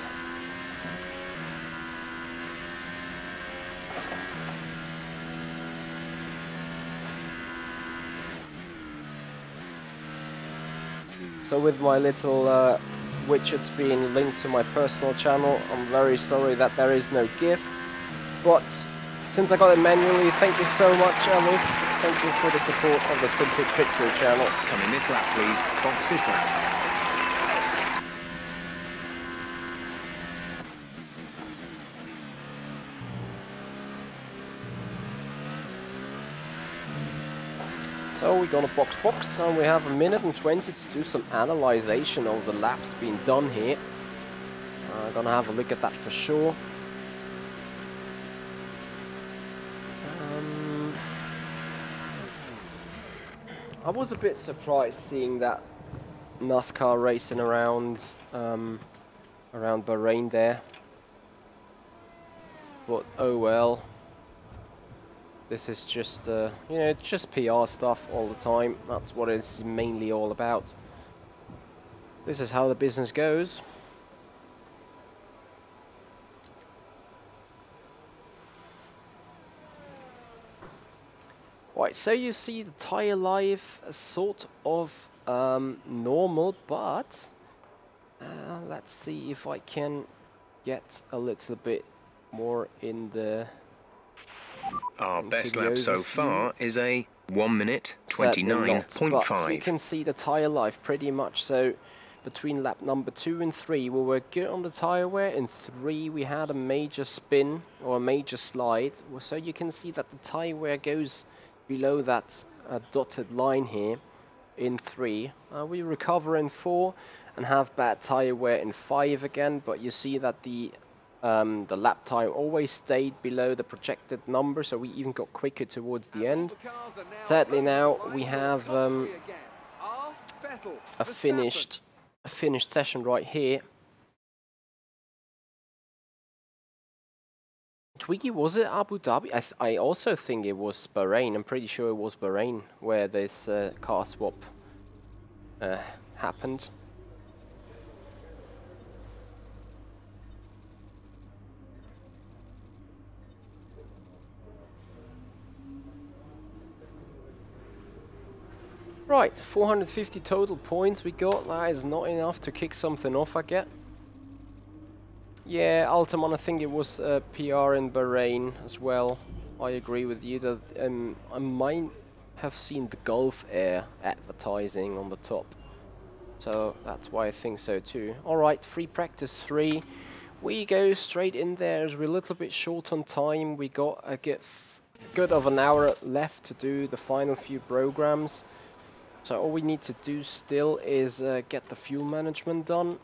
So with my little widgets being linked to my personal channel, I'm very sorry that there is no GIF, but since I got it manually, thank you so much, Alice. Thank you for the support of the Simpit Pit Crew channel. Come in this lap, please. Box this lap. So we're gonna box and we have 1 minute and 20 to do some analyzation of the laps being done here. Gonna have a look at that for sure. I was a bit surprised seeing that NASCAR racing around around Bahrain there, but oh well. This is just, you know, it's just PR stuff all the time. That's what it's mainly all about. This is how the business goes. Right, so you see the tire life sort of normal, but let's see if I can get a little bit more in the... Our best lap so far is a 1 minute 29.5. You can see the tire life pretty much. So between lap number 2 and 3 we were good on the tire wear. In 3 we had a major spin or a major slide. So you can see that the tire wear goes below that dotted line here in 3. We recover in 4 and have bad tire wear in 5 again. But you see that the lap time always stayed below the projected number, so we even got quicker towards the end. Sadly now we have Vettel, a finished session right here. Twiggy, was it Abu Dhabi? I also think it was Bahrain. I'm pretty sure it was Bahrain where this car swap happened. Right, 450 total points we got. That is not enough to kick something off, I get. Yeah, Altamont, I think it was PR in Bahrain as well. I agree with you that I might have seen the Gulf Air advertising on the top. So that's why I think so too. Alright, free practice 3. We go straight in there as we're a little bit short on time. We got a good of an hour left to do the final few programs. So all we need to do still is get the fuel management done,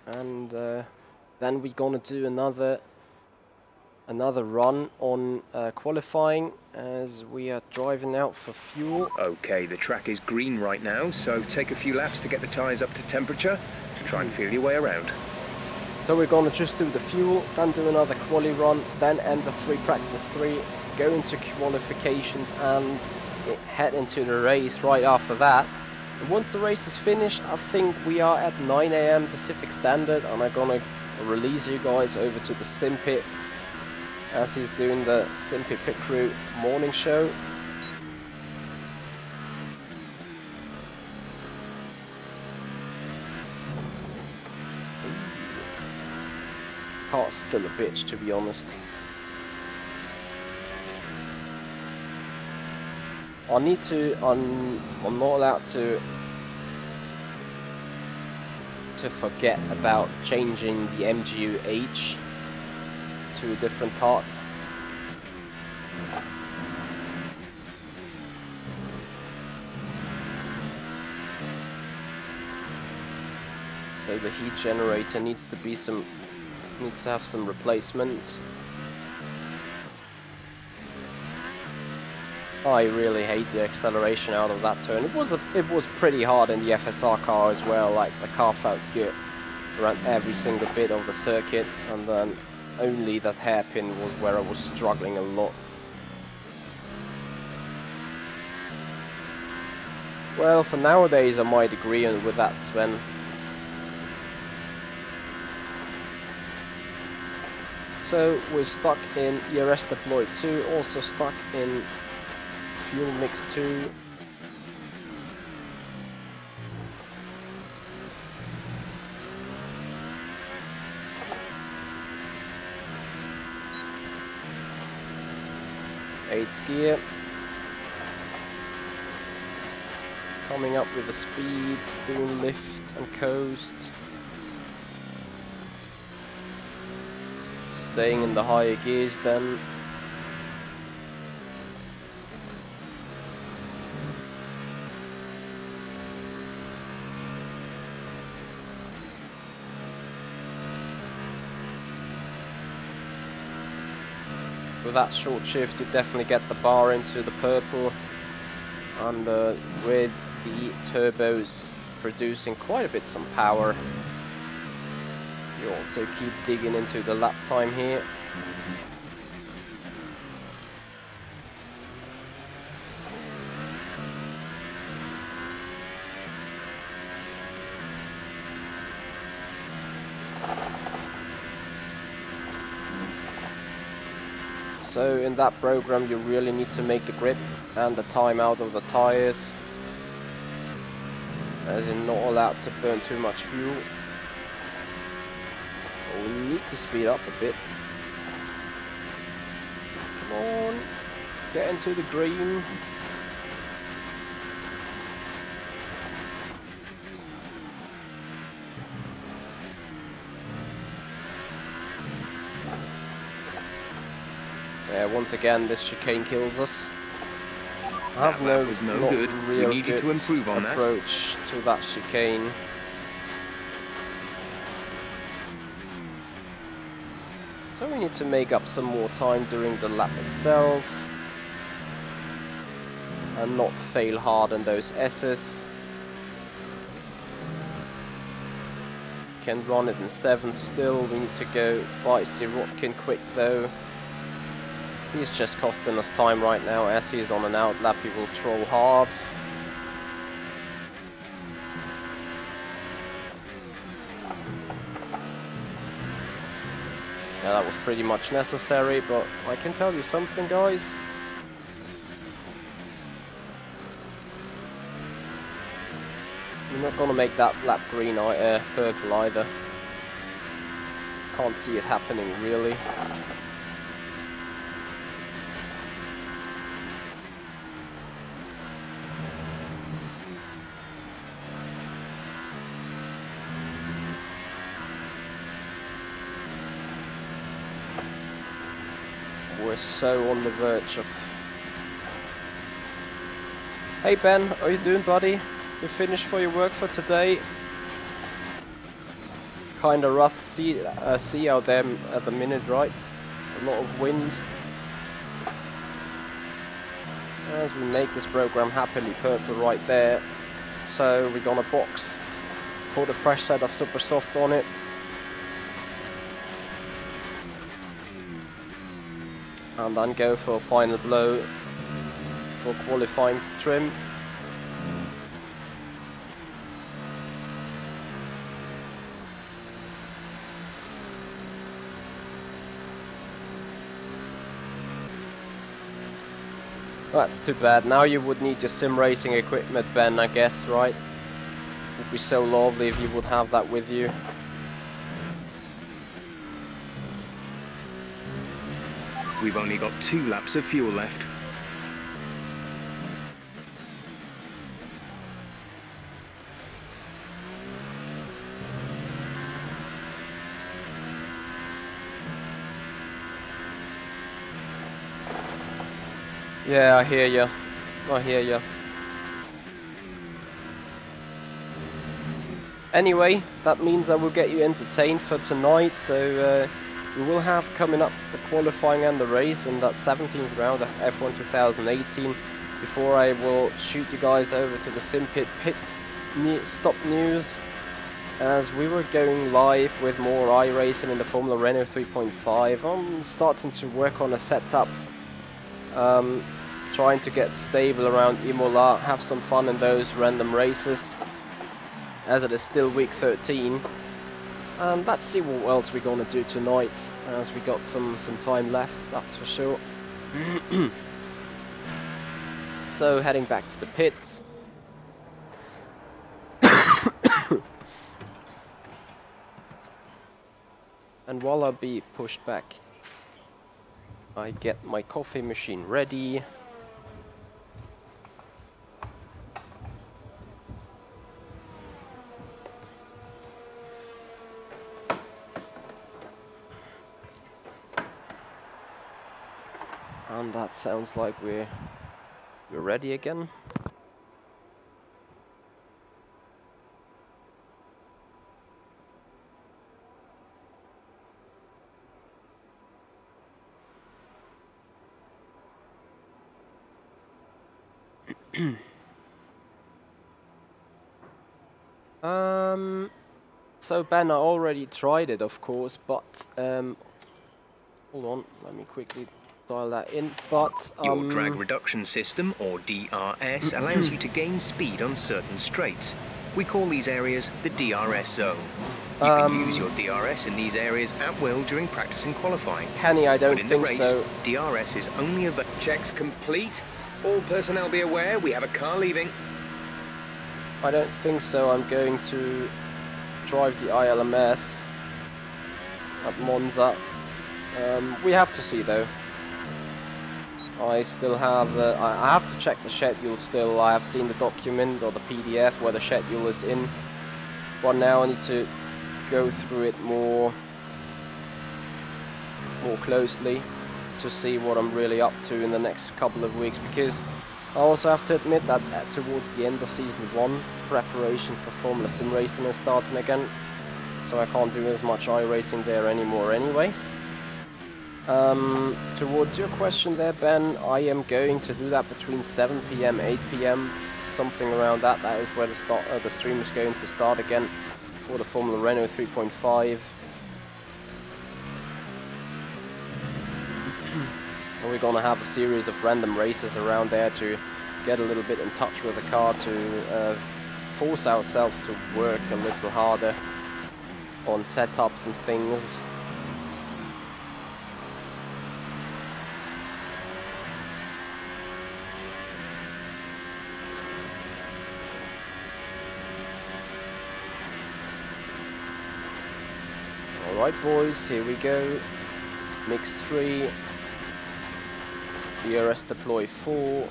and then we're gonna do another run on qualifying as we are driving out for fuel. Okay, the track is green right now, so take a few laps to get the tyres up to temperature. Try and feel your way around. So we're gonna just do the fuel, then do another quali run, then end the practice 3, go into qualifications and head into the race right after that. And once the race is finished, I think we are at 9 AM Pacific Standard, and I'm gonna release you guys over to the Sim Pit as he's doing the Sim Pit Pit Crew morning show. Car's still a bitch, to be honest. I need to, I'm not allowed to forget about changing the MGU-H to a different part. So the heat generator needs to have some replacement. I really hate the acceleration out of that turn. It was pretty hard in the FSR car as well. Like, the car felt good around every single bit of the circuit, and then only that hairpin was where I was struggling a lot. Well, for nowadays I might agree with that, Sven. So we're stuck in ERS deploy 2, also stuck in fuel mix 2. Eighth gear. Coming up with the speed, doing lift and coast. Staying in the higher gears then. With that short shift you definitely get the bar into the purple, and with the turbos producing quite a bit some power, you also keep digging into the lap time here. So in that program you really need to make the grip and the time out of the tires, as you're not allowed to burn too much fuel. We need to speed up a bit. Come on, get into the green. Yeah, once again, this chicane kills us. I have no good. Real we need you to improve on approach to that chicane. So we need to make up some more time during the lap itself and not fail hard on those S's. can run it in 7th still. We need to go by Sirotkin quick though. He's just costing us time right now. As he's on an out lap, he will troll hard. Yeah, that was pretty much necessary, but I can tell you something, guys. We're not gonna make that lap green or purple either. Can't see it happening really. We're so on the verge of... Hey Ben, how you doing, buddy? You finished for your work for today? Kinda rough sea out there at the minute, right? A lot of wind. As we make this program happily purple right there. So we're gonna box, put a fresh set of super softs on it. And then go for a final blow for qualifying trim. That's too bad. Now you would need your sim racing equipment, Ben, I guess, right? It would be so lovely if you would have that with you. We've only got 2 laps of fuel left. Yeah, I hear ya. I hear ya. Anyway, that means I will get you entertained for tonight, so we will have coming up the qualifying and the race in that 17th round of F1 2018 before I will shoot you guys over to the Simpit pit stop news, as we were going live with more iRacing in the Formula Renault 3.5. I'm starting to work on a setup, trying to get stable around Imola, have some fun in those random races, as it is still week 13. And let's see what else we're gonna do tonight, as we got some time left, that's for sure. So heading back to the pits. And while I'll be pushed back, I get my coffee machine ready. And that sounds like we're ready again. So Ben, I already tried it, of course, but hold on, let me quickly dial that in. But Your drag reduction system, or DRS, allows you to gain speed on certain straights. We call these areas the DRS zone. You can use your DRS in these areas at will during practice and qualifying. Kenny, I don't but in think the race, so. DRS is only available. Checks complete. All personnel be aware, we have a car leaving. I don't think so. I'm going to drive the ILMS at Monza. We have to see though. I still have, I have to check the schedule still. I have seen the document or the PDF where the schedule is in, but now I need to go through it more closely to see what I'm really up to in the next couple of weeks, because I also have to admit that towards the end of season 1, preparation for Formula Simracing is starting again, so I can't do as much iRacing there anymore anyway. Towards your question there, Ben, I am going to do that between 7 PM, 8 PM, something around that. That is where the stream is going to start again. for the Formula Renault 3.5. And we're gonna have a series of random races around there to get a little bit in touch with the car, to force ourselves to work a little harder on setups and things. Alright boys, here we go. Mix 3. DRS deploy 4.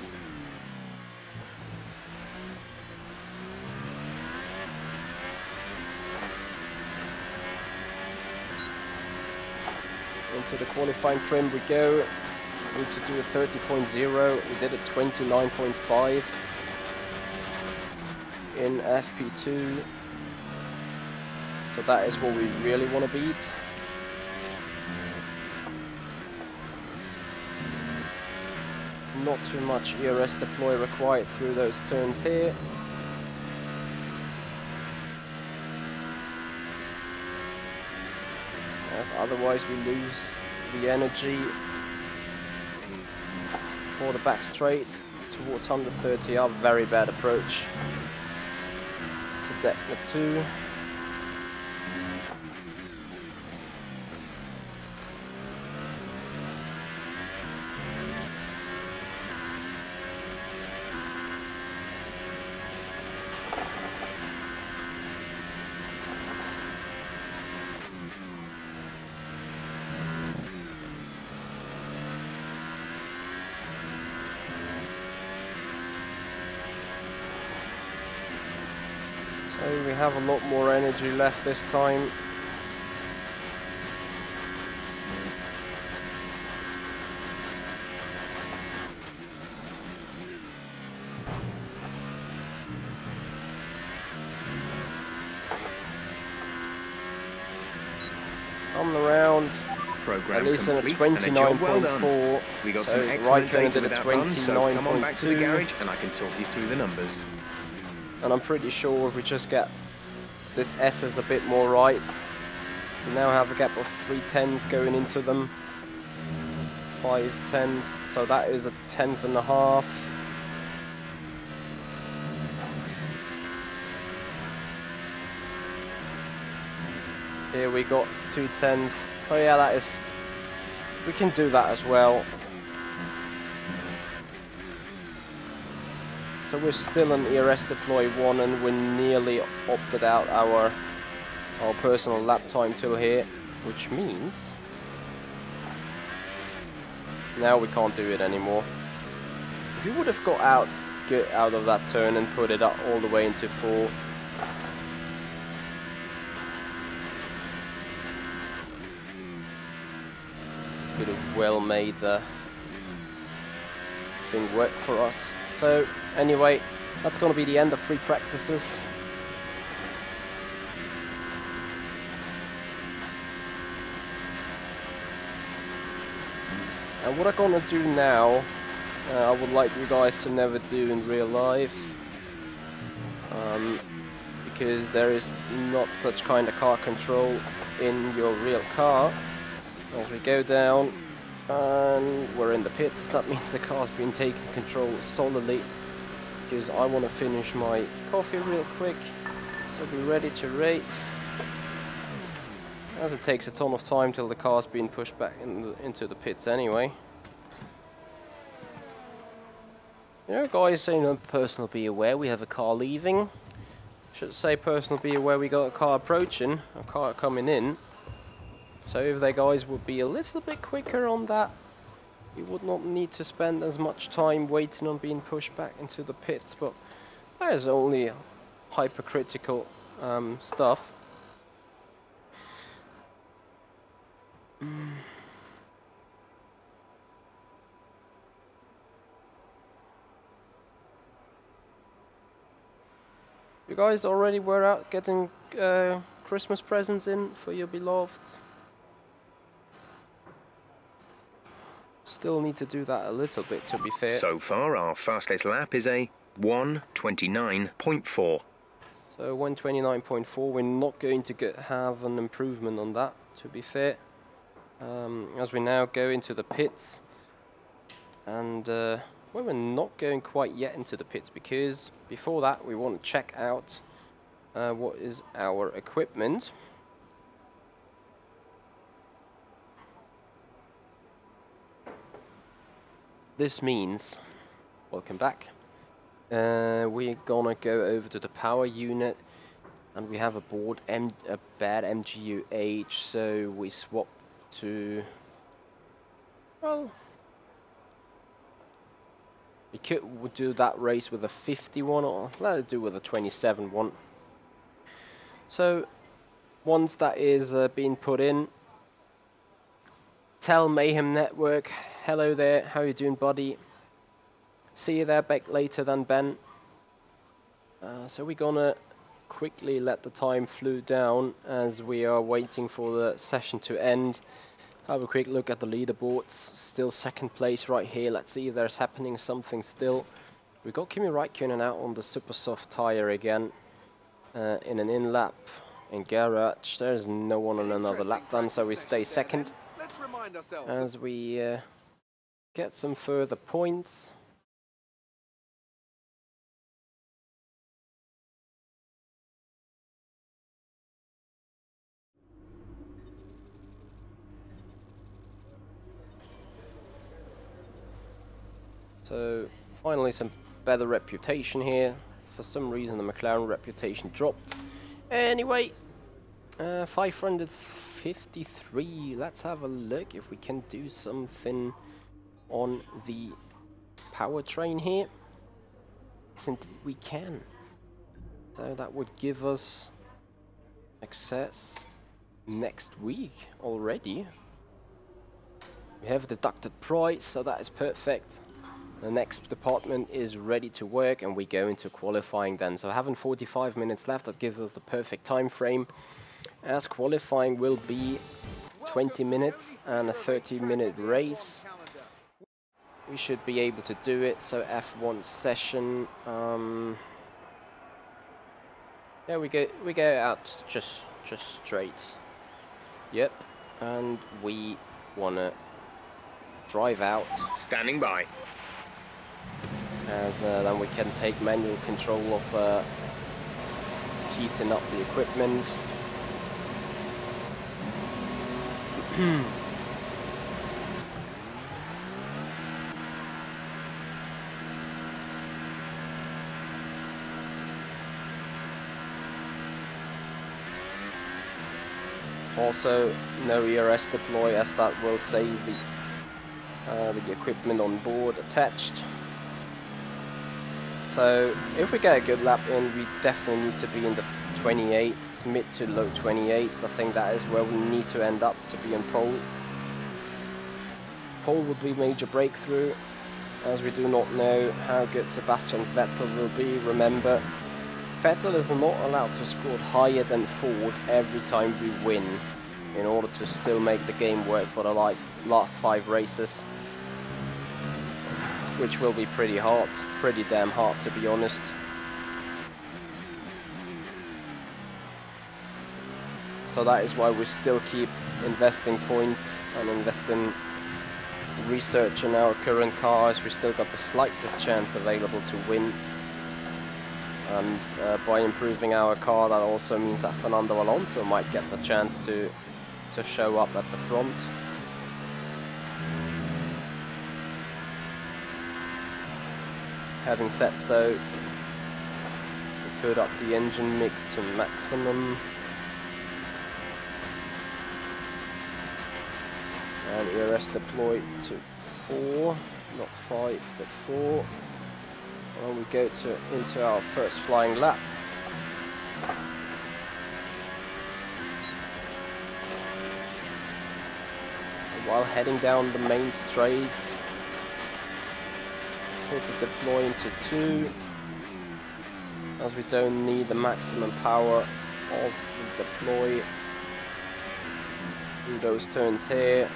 Into the qualifying trim we go. Need to do a 30.0. We did a 29.5 in FP2. So that is what we really want to beat. Not too much ERS deploy required through those turns here. As otherwise we lose the energy for the back straight towards 130. A very bad approach to Deckner 2. We have a lot more energy left this time. Coming around, Program at least in a complete and a job well done. 29.4. We got So some excellent Raikkonen data did a with that run, so come on back to the 29.2. garage and I can talk you through the numbers. And I'm pretty sure if we just get this S is a bit more right, we now have a gap of 3/10 going into them. 5/10, so that is a 1/10.5. Here we got 2/10. So yeah, that is, we can do that as well. So we're still in ERS deploy 1 and we nearly opted out our personal lap time till here, which means now we can't do it anymore. If we would have got out of that turn and put it up all the way into 4, could have well made the thing work for us. So anyway, that's going to be the end of free practices. And what I'm going to do now, I would like you guys to never do in real life, because there is not such kind of car control in your real car. As we go down and we're in the pits, that means the car's been taking control solidly, because I want to finish my coffee real quick so be ready to race, as it takes a ton of time till the car's been pushed back into the pits anyway. You know guys, saying personal be aware, we have a car leaving. Should say personal be aware, we got a car approaching, a car coming in. So if the guys would be a little bit quicker on that, we would not need to spend as much time waiting on being pushed back into the pits, but that is only hypercritical stuff. You guys already were out getting Christmas presents in for your beloveds? Still need to do that a little bit, to be fair. So far, our fastest lap is a 1:29.4. So 129.4, we're not going to have an improvement on that, to be fair. As we now go into the pits, and well, we're not going quite yet into the pits, because before that we want to check out what is our equipment. This means, welcome back, we're gonna go over to the power unit, and we have a bad MGU-H, so we swap to, well, we could do that race with a 51, or let it do with a 27 one. So once that is being put in, tell Mayhem Network, hello there, how you doing, buddy? See you there back later then, Ben. So we're gonna quickly let the time flew down as we are waiting for the session to end. Have a quick look at the leaderboards. Still second place right here. Let's see if there's happening something still. We got Kimi Räikkönen out on the super soft tire again in an in lap in garage. There's no one on another lap done, so we stay second. Let's remind ourselves As we get some further points. So finally some better reputation here. For some reason the McLaren reputation dropped. Anyway, 553. Let's have a look if we can do something on the powertrain here. Yes, indeed we can. So that would give us access next week already. We have deducted Prix, so that is perfect. The next department is ready to work, and we go into qualifying then. So having 45 minutes left, that gives us the perfect time frame, as qualifying will be 20 minutes and a 30-minute race. We should be able to do it. So F1 session, yeah, we go out just straight. Yep, and we wanna drive out. Standing by. As then we can take manual control of heating up the equipment. Also, no ERS deploy, as that will save the equipment on board attached. So if we get a good lap in, we definitely need to be in the 28s, mid to low 28s. I think that is where we need to end up to be in pole. Pole would be major breakthrough, as we do not know how good Sebastian Vettel will be. Remember, Vettel is not allowed to score higher than 4th every time we win, in order to still make the game work for the last 5 races. Which will be pretty hard, pretty damn hard, to be honest. So that is why we still keep investing points and investing research in our current cars. We still got the slightest chance available to win. And by improving our car, that also means that Fernando Alonso might get the chance to show up at the front. Having said so, we put up the engine mix to maximum. And ERS deploy to 4, not 5, but 4. And we go into our first flying lap. And while heading down the main straight, put the deploy into 2, as we don't need the maximum power of the deploy in those turns here.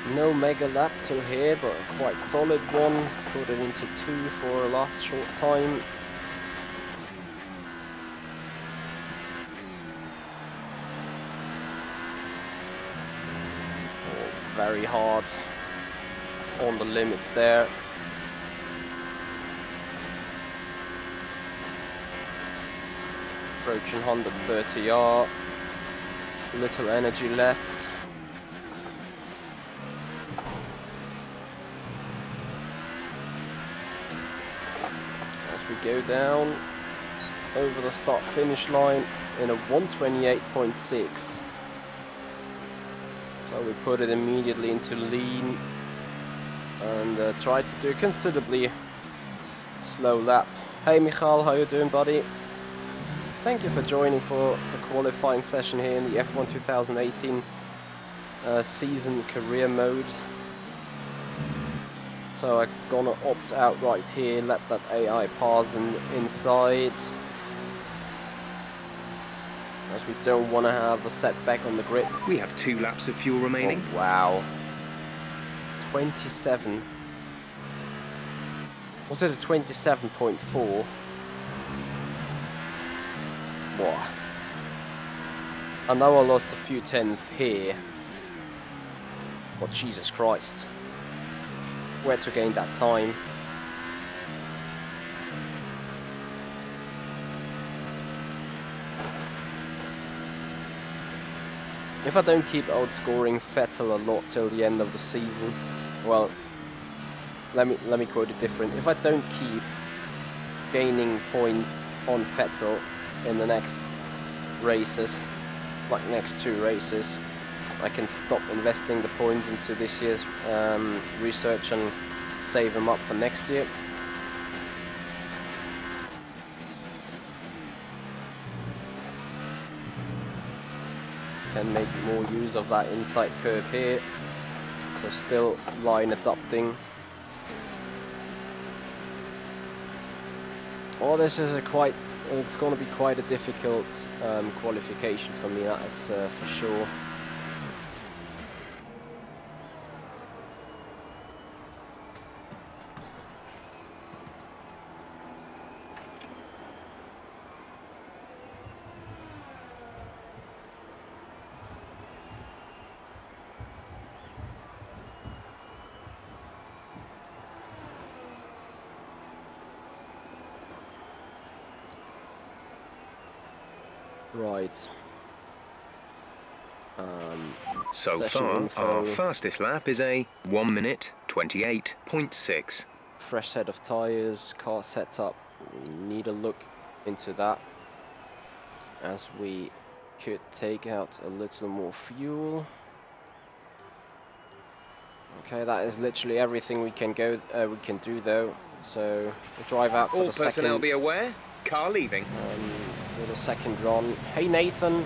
No mega lap till here, but a quite solid one. Put it into 2 for a last short time. Oh, very hard on the limits there. Approaching 130R. Little energy left. As we go down over the start finish line in a 128.6. So we put it immediately into lean and try to do a considerably slow lap. Hey Michal, how you doing, buddy? Thank you for joining for the qualifying session here in the F1 2018 season career mode. So I'm gonna opt out right here, let that AI pass inside, as we don't want to have a setback on the grids. We have 2 laps of fuel remaining. Oh, wow. 27. Was it a 27.4? Wow. I know I lost a few tenths here, but Jesus Christ, where to gain that time? If I don't keep outscoring Vettel a lot till the end of the season, well, let me quote it different. If I don't keep gaining points on Vettel in the next races, like next 2 races, I can stop investing the points into this year's research and save them up for next year. Can make more use of that inside curve here, so still line adapting. Oh, this is it's going to be quite a difficult qualification for me, that is for sure. Right. So far, our fastest lap is a 1 minute 28.6. Fresh set of tyres, car setup. We need a look into that, as we could take out a little more fuel. Okay, that is literally everything we can do though. So we drive out for All the second. personnel be aware. Car leaving. For the second run. Hey Nathan.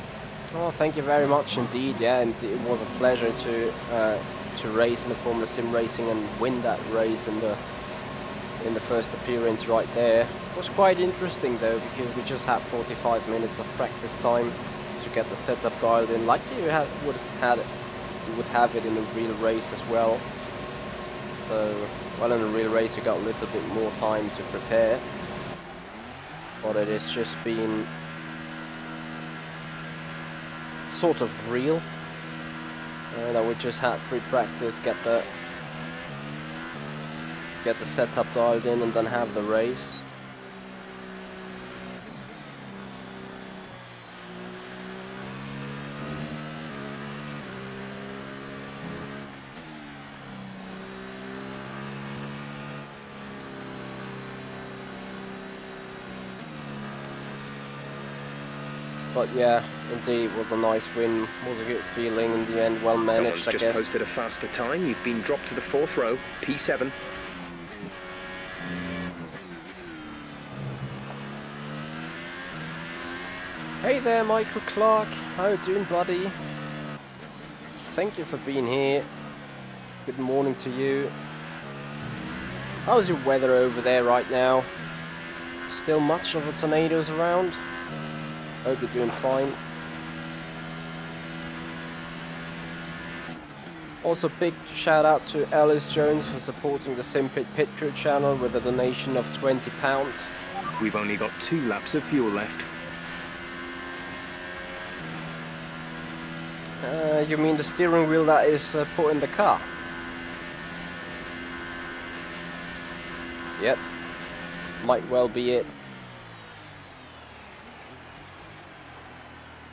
Oh, thank you very much indeed. Yeah, and it was a pleasure to race in the Formula Simracing and win that race in the first appearance right there. It was quite interesting though, because we just had 45 minutes of practice time to get the setup dialed in, like you would have it in a real race as well. So, well, in a real race you got a little bit more time to prepare, but it has just been sort of real. That we just had free practice, get the setup dialed in, and then have the race. But yeah, indeed, it was a nice win. Was a good feeling in the end. Well managed, Someone's I just guess. posted a faster time. You've been dropped to the 4th row, P7. Hey there, Michael Clark. How you doing, buddy? Thank you for being here. Good morning to you. How's your weather over there right now? Still much of a tornadoes around? Hope you're doing fine. Also, big shout out to Alice Jones for supporting the Simpit Pit Crew channel with a donation of £20. We've only got 2 laps of fuel left. You mean the steering wheel that is put in the car? Yep, might well be it.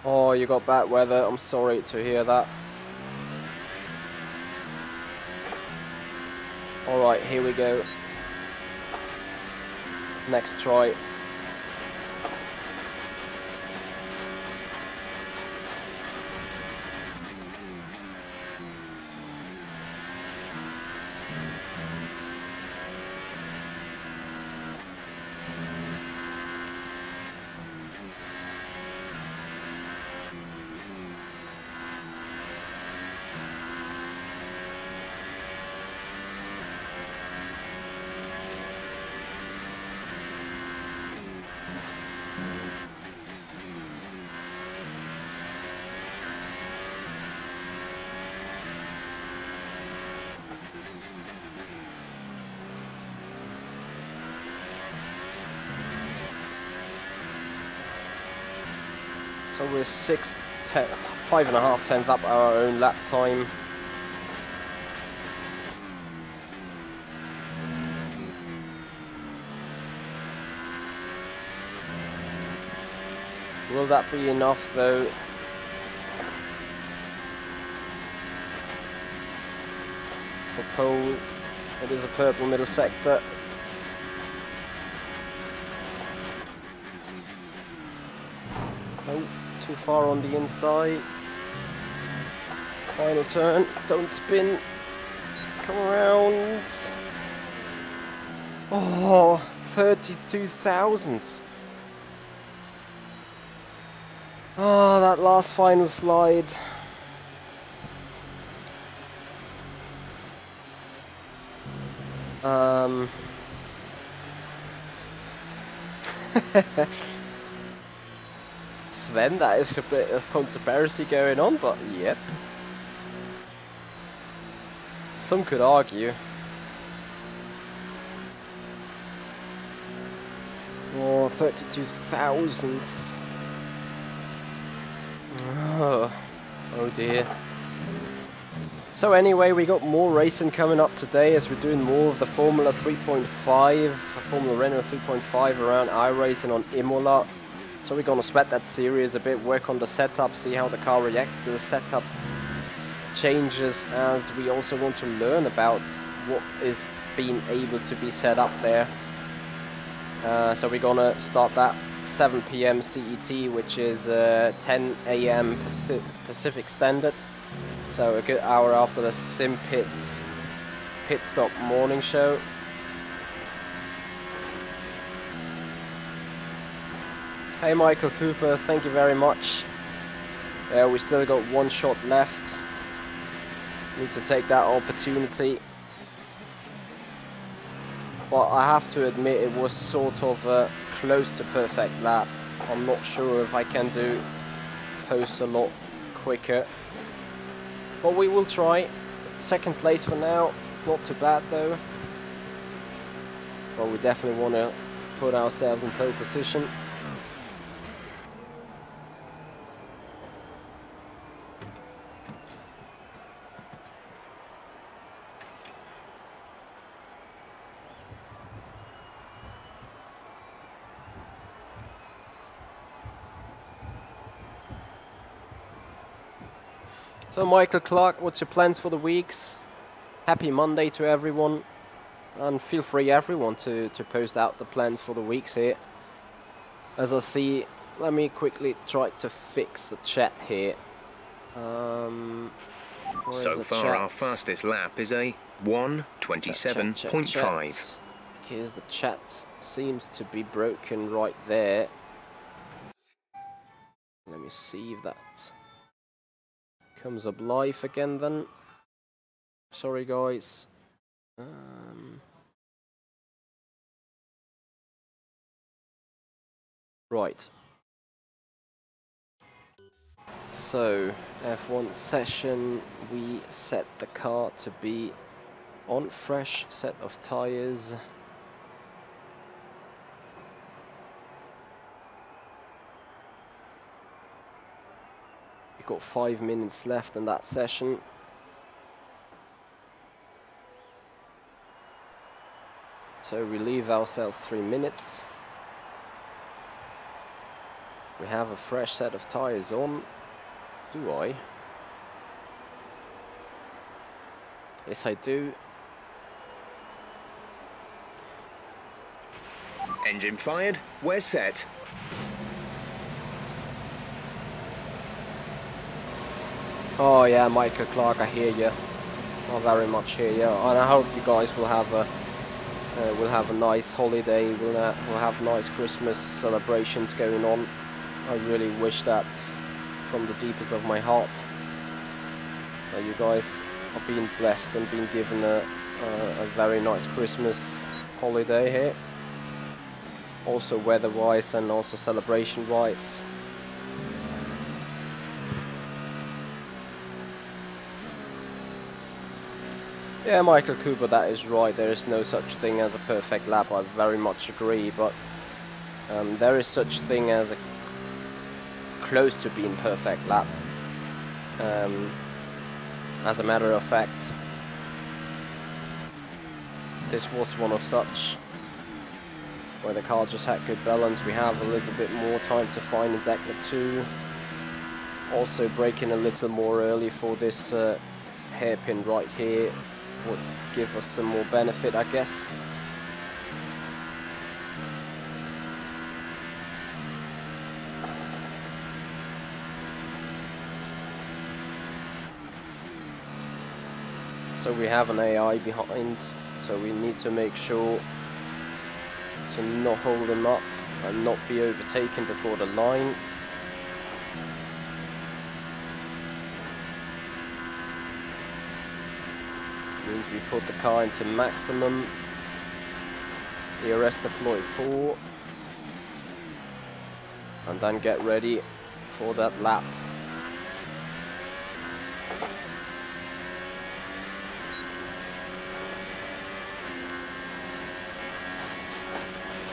Oh, you got bad weather, I'm sorry to hear that. Alright, here we go. Next try. So we're 5.5 tenths up our own lap time. Will that be enough though? For pole, it is a purple middle sector. Oh, too far on the inside. Final turn, don't spin. Come around. Oh, 32 thousandths. Oh, that last final slide. Sven, that is a bit of conspiracy going on, but yep. Some could argue. Oh, 32 thousandths. Oh dear. So anyway, we got more racing coming up today as we're doing more of the Formula 3.5, Formula Renault 3.5 around iRacing on Imola. So we're gonna sweat that series a bit, work on the setup, see how the car reacts to the setup changes, as we also want to learn about what is being able to be set up there. So we're gonna start that 7 PM CET, which is 10 AM Pacific Standard. So a good hour after the Simpit pit stop morning show. Hey Michael Cooper, thank you very much. We still got 1 shot left. Need to take that opportunity. But I have to admit it was sort of close to perfect lap. I'm not sure if I can do posts a lot quicker. But we will try. 2nd place for now. It's not too bad though. But we definitely want to put ourselves in pole position. So Michael Clark, what's your plans for the weeks? Happy Monday to everyone, and feel free everyone to post out the plans for the weeks here. As I see, let me quickly try to fix the chat here. So far our fastest lap is a 1:27.5. Because the chat seems to be broken right there. Let me see if that comes up live again then. Sorry guys. Right. So, F1 session, we set the car to be on fresh set of tyres. We've got 5 minutes left in that session. So we leave ourselves 3 minutes. We have a fresh set of tyres on. Do I? Yes, I do. Engine fired, we're set. Oh yeah, Michael Clark, I hear you. I very much hear you, and I hope you guys will have a nice holiday. We'll have nice Christmas celebrations going on. I really wish that from the deepest of my heart. You guys are being blessed and being given a very nice Christmas holiday here. Also weather-wise and also celebration-wise. Yeah, Michael Cooper, that is right. There is no such thing as a perfect lap. I very much agree, but there is such thing as a close to being perfect lap. As a matter of fact, this was one of such, where the car just had good balance. We have a little bit more time to find in Deckler 2. Also braking a little more early for this hairpin right here would give us some more benefit, I guess. So we have an AI behind, so we need to make sure to not hold him up and not be overtaken before the line. Means we put the car into maximum. ERS deploy 4. And then get ready for that lap.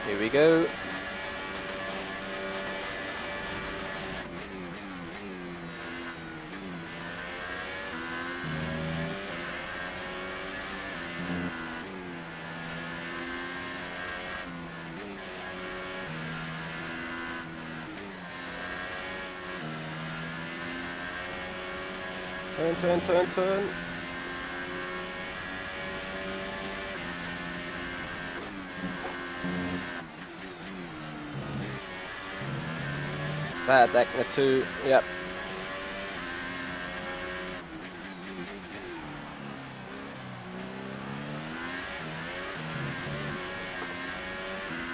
Here we go. Turn, turn, turn, turn. Bad Deckner 2, yep.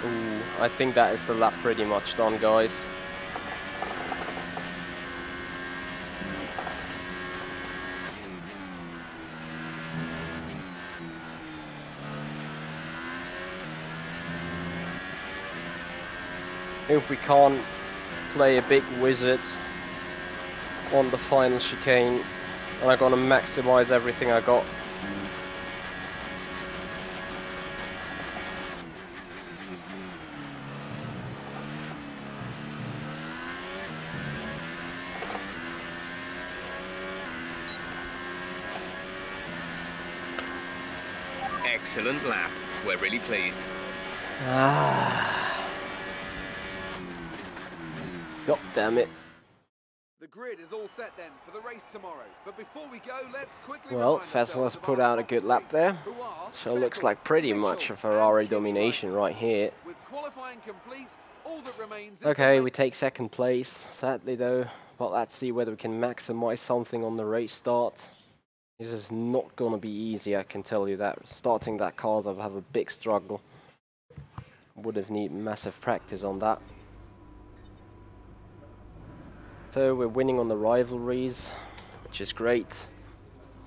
Ooh, I think that is the lap pretty much done, guys. If we can't play a big wizard on the final chicane, and I'm gonna maximize everything I got. Excellent lap. We're really pleased. God damn it. The grid is all set then for the race tomorrow. But before we go, let's quickly Well, remind Vettel has ourselves put of our out a top good three, lap there. who are So it looks Vettel, like pretty Mitchell, much a and Ferrari Kimi domination Räikkönen. right here. With qualifying complete, all that remains is Okay, the we take second place, sadly though. But let's see whether we can maximize something on the race start. This is not gonna be easy, I can tell you that. Starting that car, I'll have a big struggle. Would have need massive practice on that. So we're winning on the rivalries, which is great.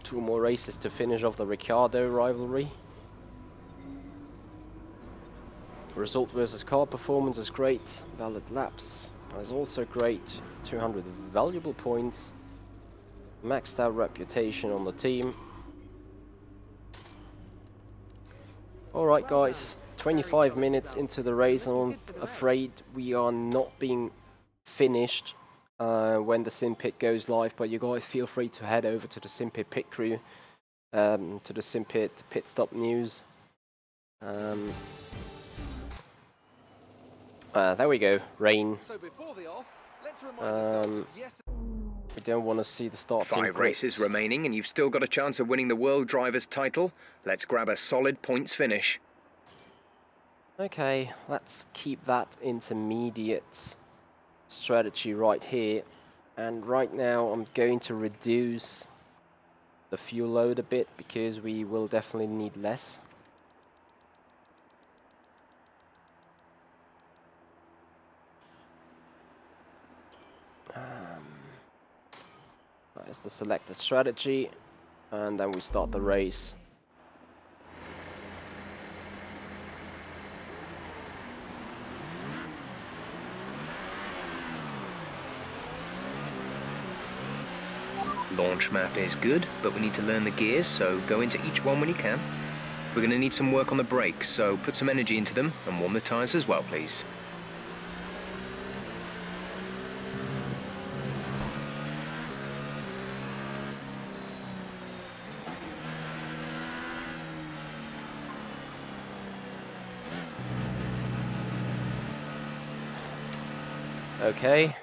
2 more races to finish off the Ricciardo rivalry. Result versus car performance is great. Valid laps. That's also great. 200 valuable points. Maxed out reputation on the team. Alright guys, 25 minutes into the race, and I'm afraid we are not being finished when the sim pit goes live, but you guys feel free to head over to the sim pit pit crew, to the sim pit pit stop news. There we go, rain. So before the off, let's remind ourselves of yesterday. We don't want to see the starting 5 races grips. remaining and you've still got a chance of winning the World Drivers' title. Let's grab a solid points finish. Okay, let's keep that intermediate strategy right here. And right now I'm going to reduce the fuel load a bit because we will definitely need less. That is the selected strategy, and then we start the race. Launch map is good, but we need to learn the gears, so go into each one when you can. We're going to need some work on the brakes, so put some energy into them and warm the tyres as well, please. Okay,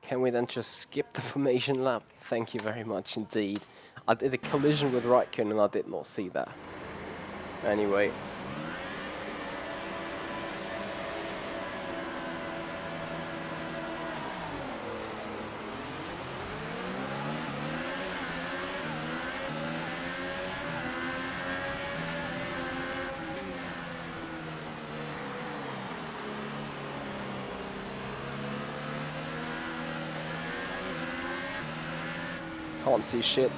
can we then just skip the formation lap? Thank you very much indeed. I did a collision with Raikkonen and I did not see that. Anyway. Can't see shit.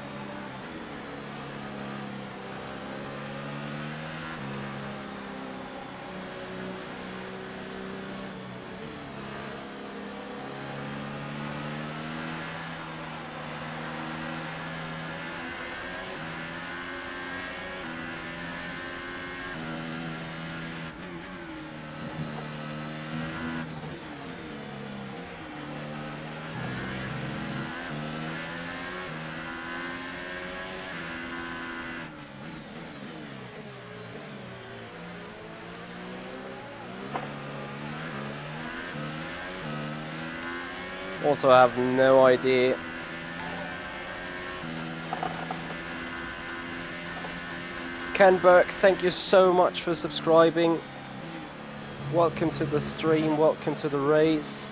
Also, I have no idea. Ken Burke, thank you so much for subscribing. Welcome to the stream, welcome to the race.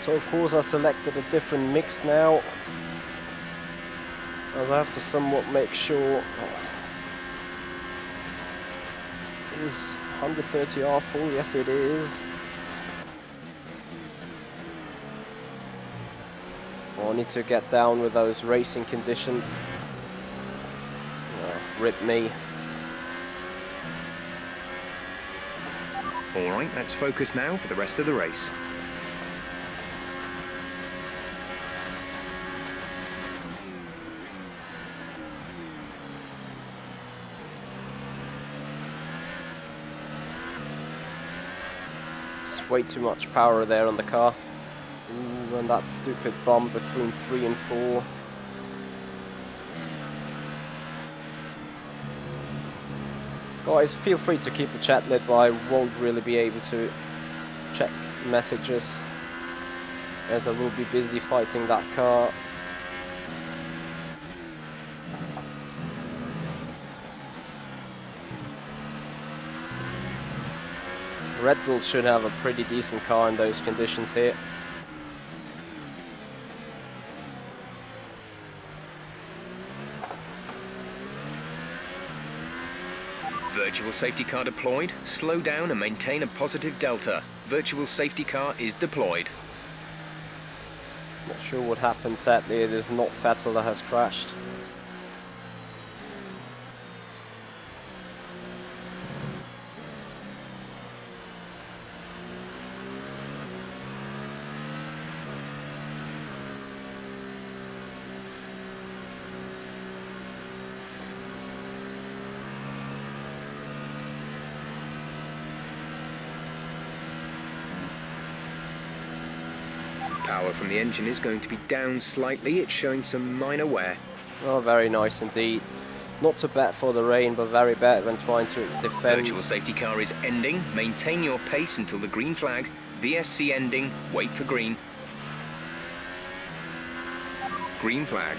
So of course I selected a different mix now, as I have to somewhat make sure. Is 130R full? Yes it is. Well, I need to get down with those racing conditions. Rip me. Alright, let's focus now for the rest of the race. Way too much power there on the car. Ooh, and that stupid bump between 3 and 4. Guys, feel free to keep the chat lit, but I won't really be able to check messages, as I will be busy fighting that car. Red Bull should have a pretty decent car in those conditions here. Virtual safety car deployed. Slow down and maintain a positive delta. Virtual safety car is deployed. Not sure what happened, sadly it is not Vettel that has crashed. power from the engine is going to be down slightly. It's showing some minor wear. Oh, very nice indeed. Not too bad for the rain, but very bad when trying to defend. Virtual safety car is ending. Maintain your pace until the green flag. VSC ending. Wait for green. Green flag.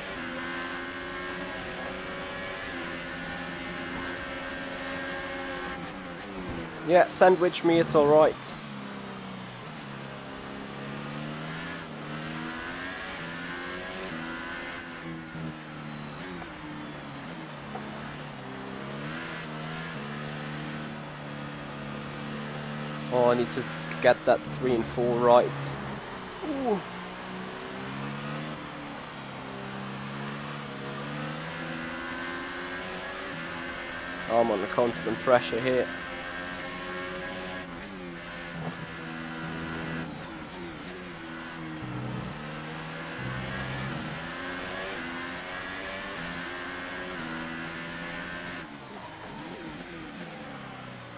Yeah, sandwich me, it's alright. Oh, I need to get that 3 and 4 right. Ooh. I'm under constant pressure here.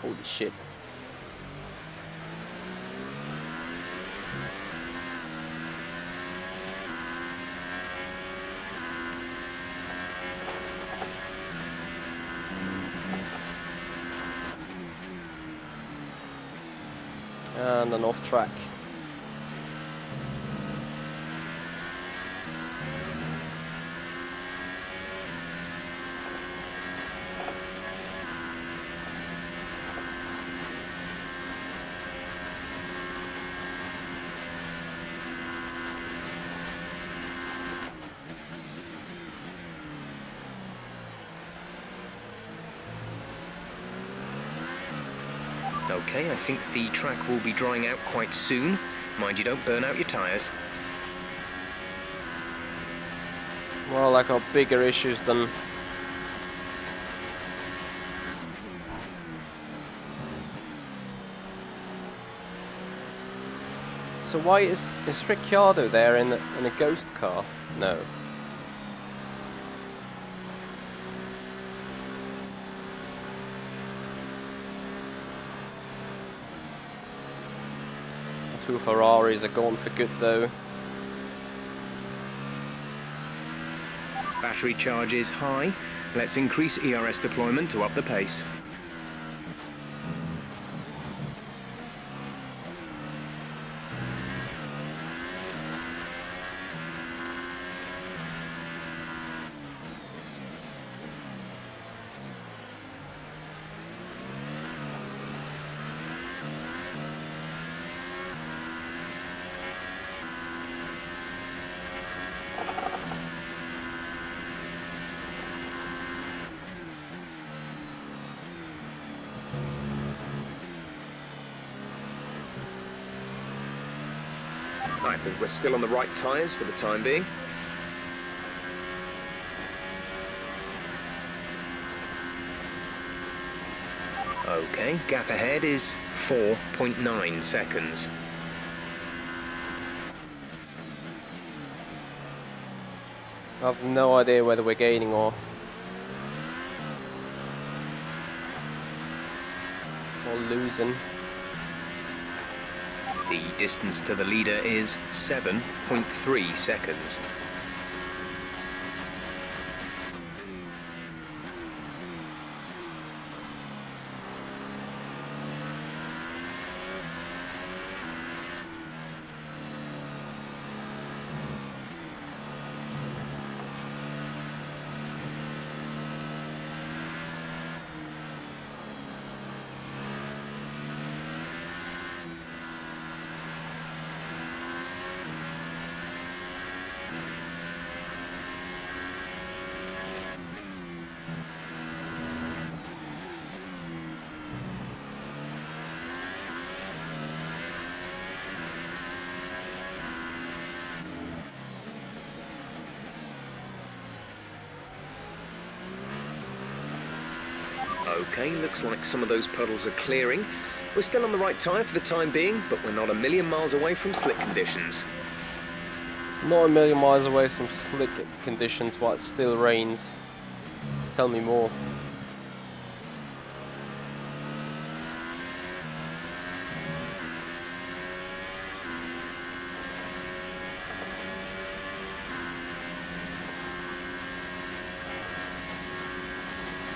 Holy shit. And an off track. Okay, I think the track will be drying out quite soon. Mind you don't burn out your tyres. Well, I got bigger issues than... So why is Ricciardo there in a ghost car? No. Two Ferraris are gone for good though. Battery charge is high. Let's increase ERS deployment to up the pace. I think we're still on the right tyres for the time being. Okay, gap ahead is 4.9 seconds. I have no idea whether we're gaining or losing. The distance to the leader is 7.3 seconds. Okay, looks like some of those puddles are clearing. We're still on the right tyre for the time being, but we're not a million miles away from slick conditions. Not a million miles away from slick conditions, but it still rains. Tell me more.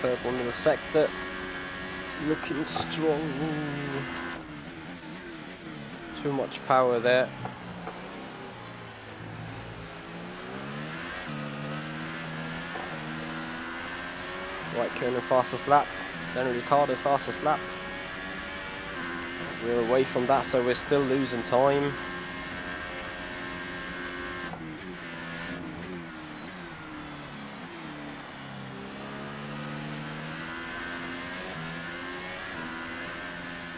third one in the sector. Looking strong. Ooh. Too much power there. Right, Koenig fastest lap. Then Ricciardo fastest lap. We're away from that, so we're still losing time.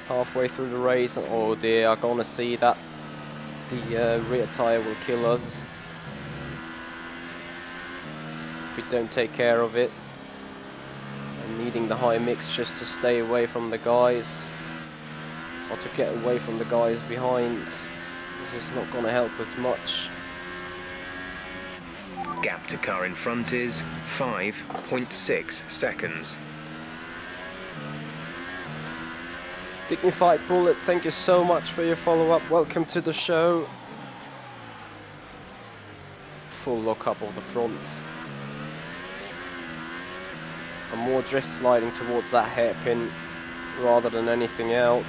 Halfway through the race, and oh dear, I'm gonna see that the rear tyre will kill us if we don't take care of it. I'm needing the high mix just to stay away from the guys, or to get away from the guys behind. This is not gonna help us much. Gap to car in front is 5.6 seconds. Dignified Bullet, thank you so much for your follow-up. Welcome to the show. Full lock-up of the fronts. I'm more drift sliding towards that hairpin rather than anything else.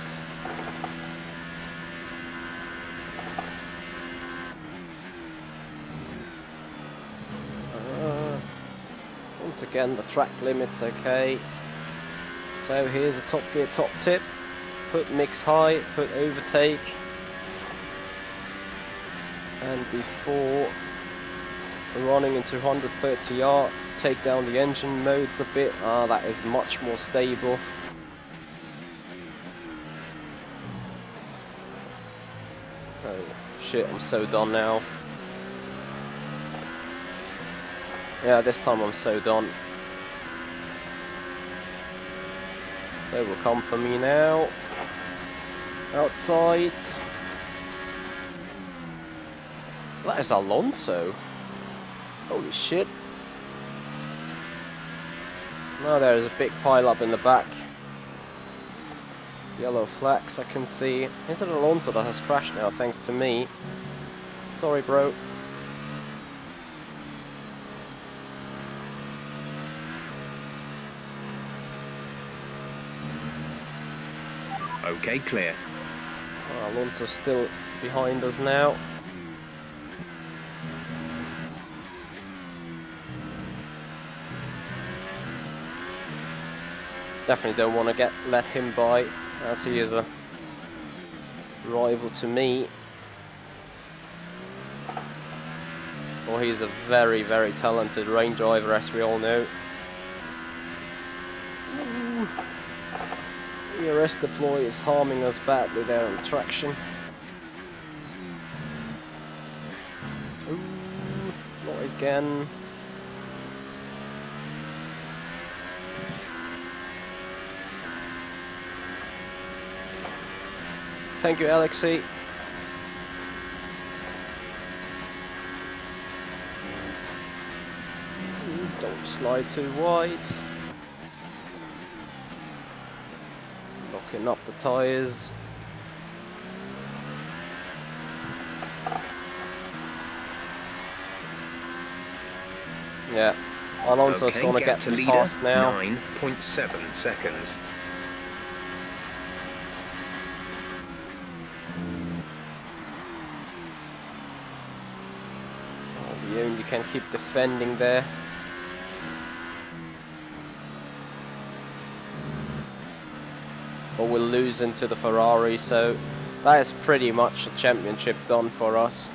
Once again, the track limit's okay. So here's a top gear top tip. Put mix high, put overtake, and before running into 130R, take down the engine modes a bit. That is much more stable. Oh shit, I'm so done now. Yeah, this time I'm so done. They will come for me now. Outside. That is Alonso. Holy shit. Now there is a big pile up in the back. Yellow flags I can see. Is it Alonso that has crashed now thanks to me? Sorry bro. Okay, clear. Alonso's still behind us now. Definitely don't want to let him by, as he is a rival to me. Well, he's a very, very talented rain driver, as we all know. Ooh. The arrest deploy is harming us badly there on traction. Ooh, not again. Thank you, Alexei. Don't slide too wide. Locking up the tyres. Yeah, Alonso's gonna get to leader past now. 9.7 seconds. You can keep defending there. Or we'll lose into the Ferrari, so that is pretty much a championship done for us.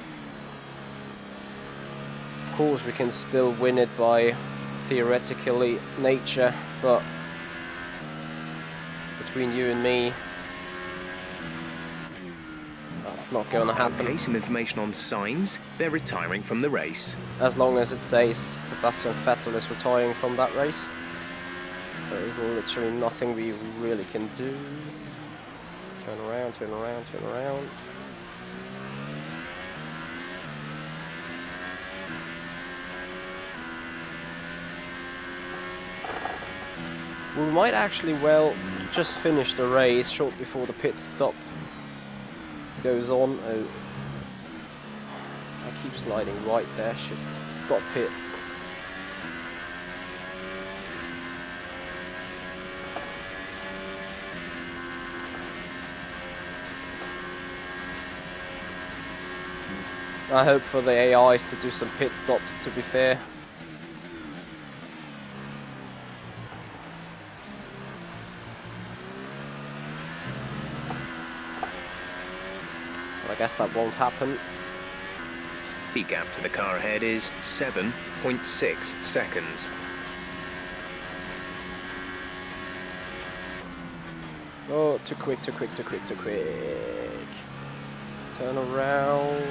Of course we can still win it by theoretically nature, but between you and me, that's not going to happen. Okay, some information on Sainz. They're retiring from the race. As long as it says Sebastian Vettel is retiring from that race, there is literally nothing we really can do. Turn around, turn around, turn around. We might actually well just finish the race short before the pit stop goes on. Oh, I keep sliding right there, should stop it. I hope for the AIs to do some pit stops, to be fair. But I guess that won't happen. The gap to the car ahead is 7.6 seconds. Oh, too quick, too quick, too quick, too quick. Turn around.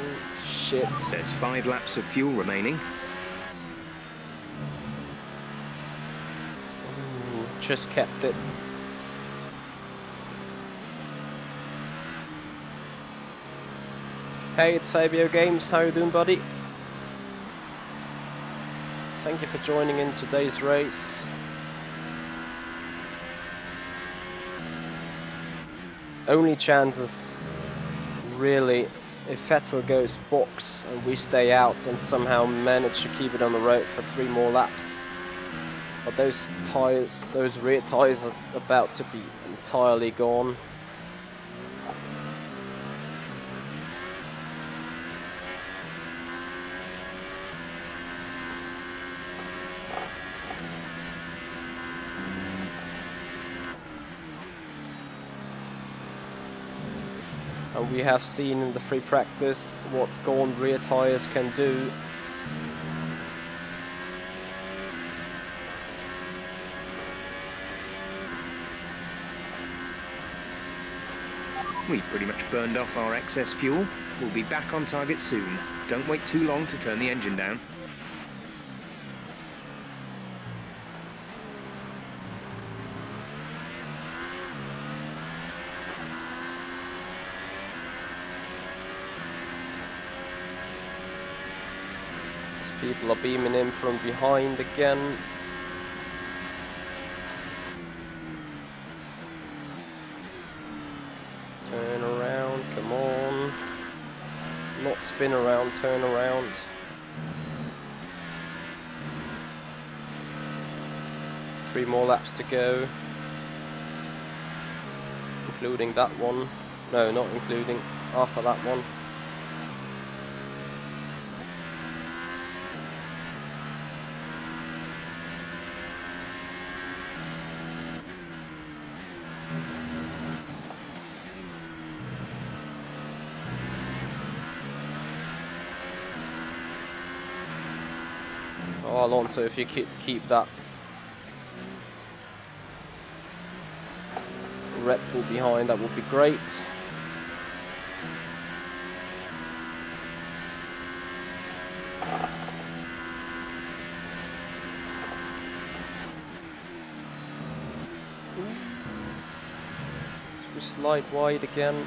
Shit. There's 5 laps of fuel remaining. Ooh, just kept it. Hey, it's Fabio Games. How you doing, buddy? Thank you for joining in today's race. Only chances, really, if Vettel goes box and we stay out and somehow manage to keep it on the road for 3 more laps. But those tyres, those rear tyres are about to be entirely gone. And we have seen in the free practice what gone rear tyres can do. We've pretty much burned off our excess fuel. We'll be back on target soon. Don't wait too long to turn the engine down. People are beaming in from behind again. Turn around, come on. Not spin around, turn around. Three more laps to go. Including that one. No, not including. After that one. Oh, Alonso, if you keep that Red Bull behind, that would be great. Should we slide wide again?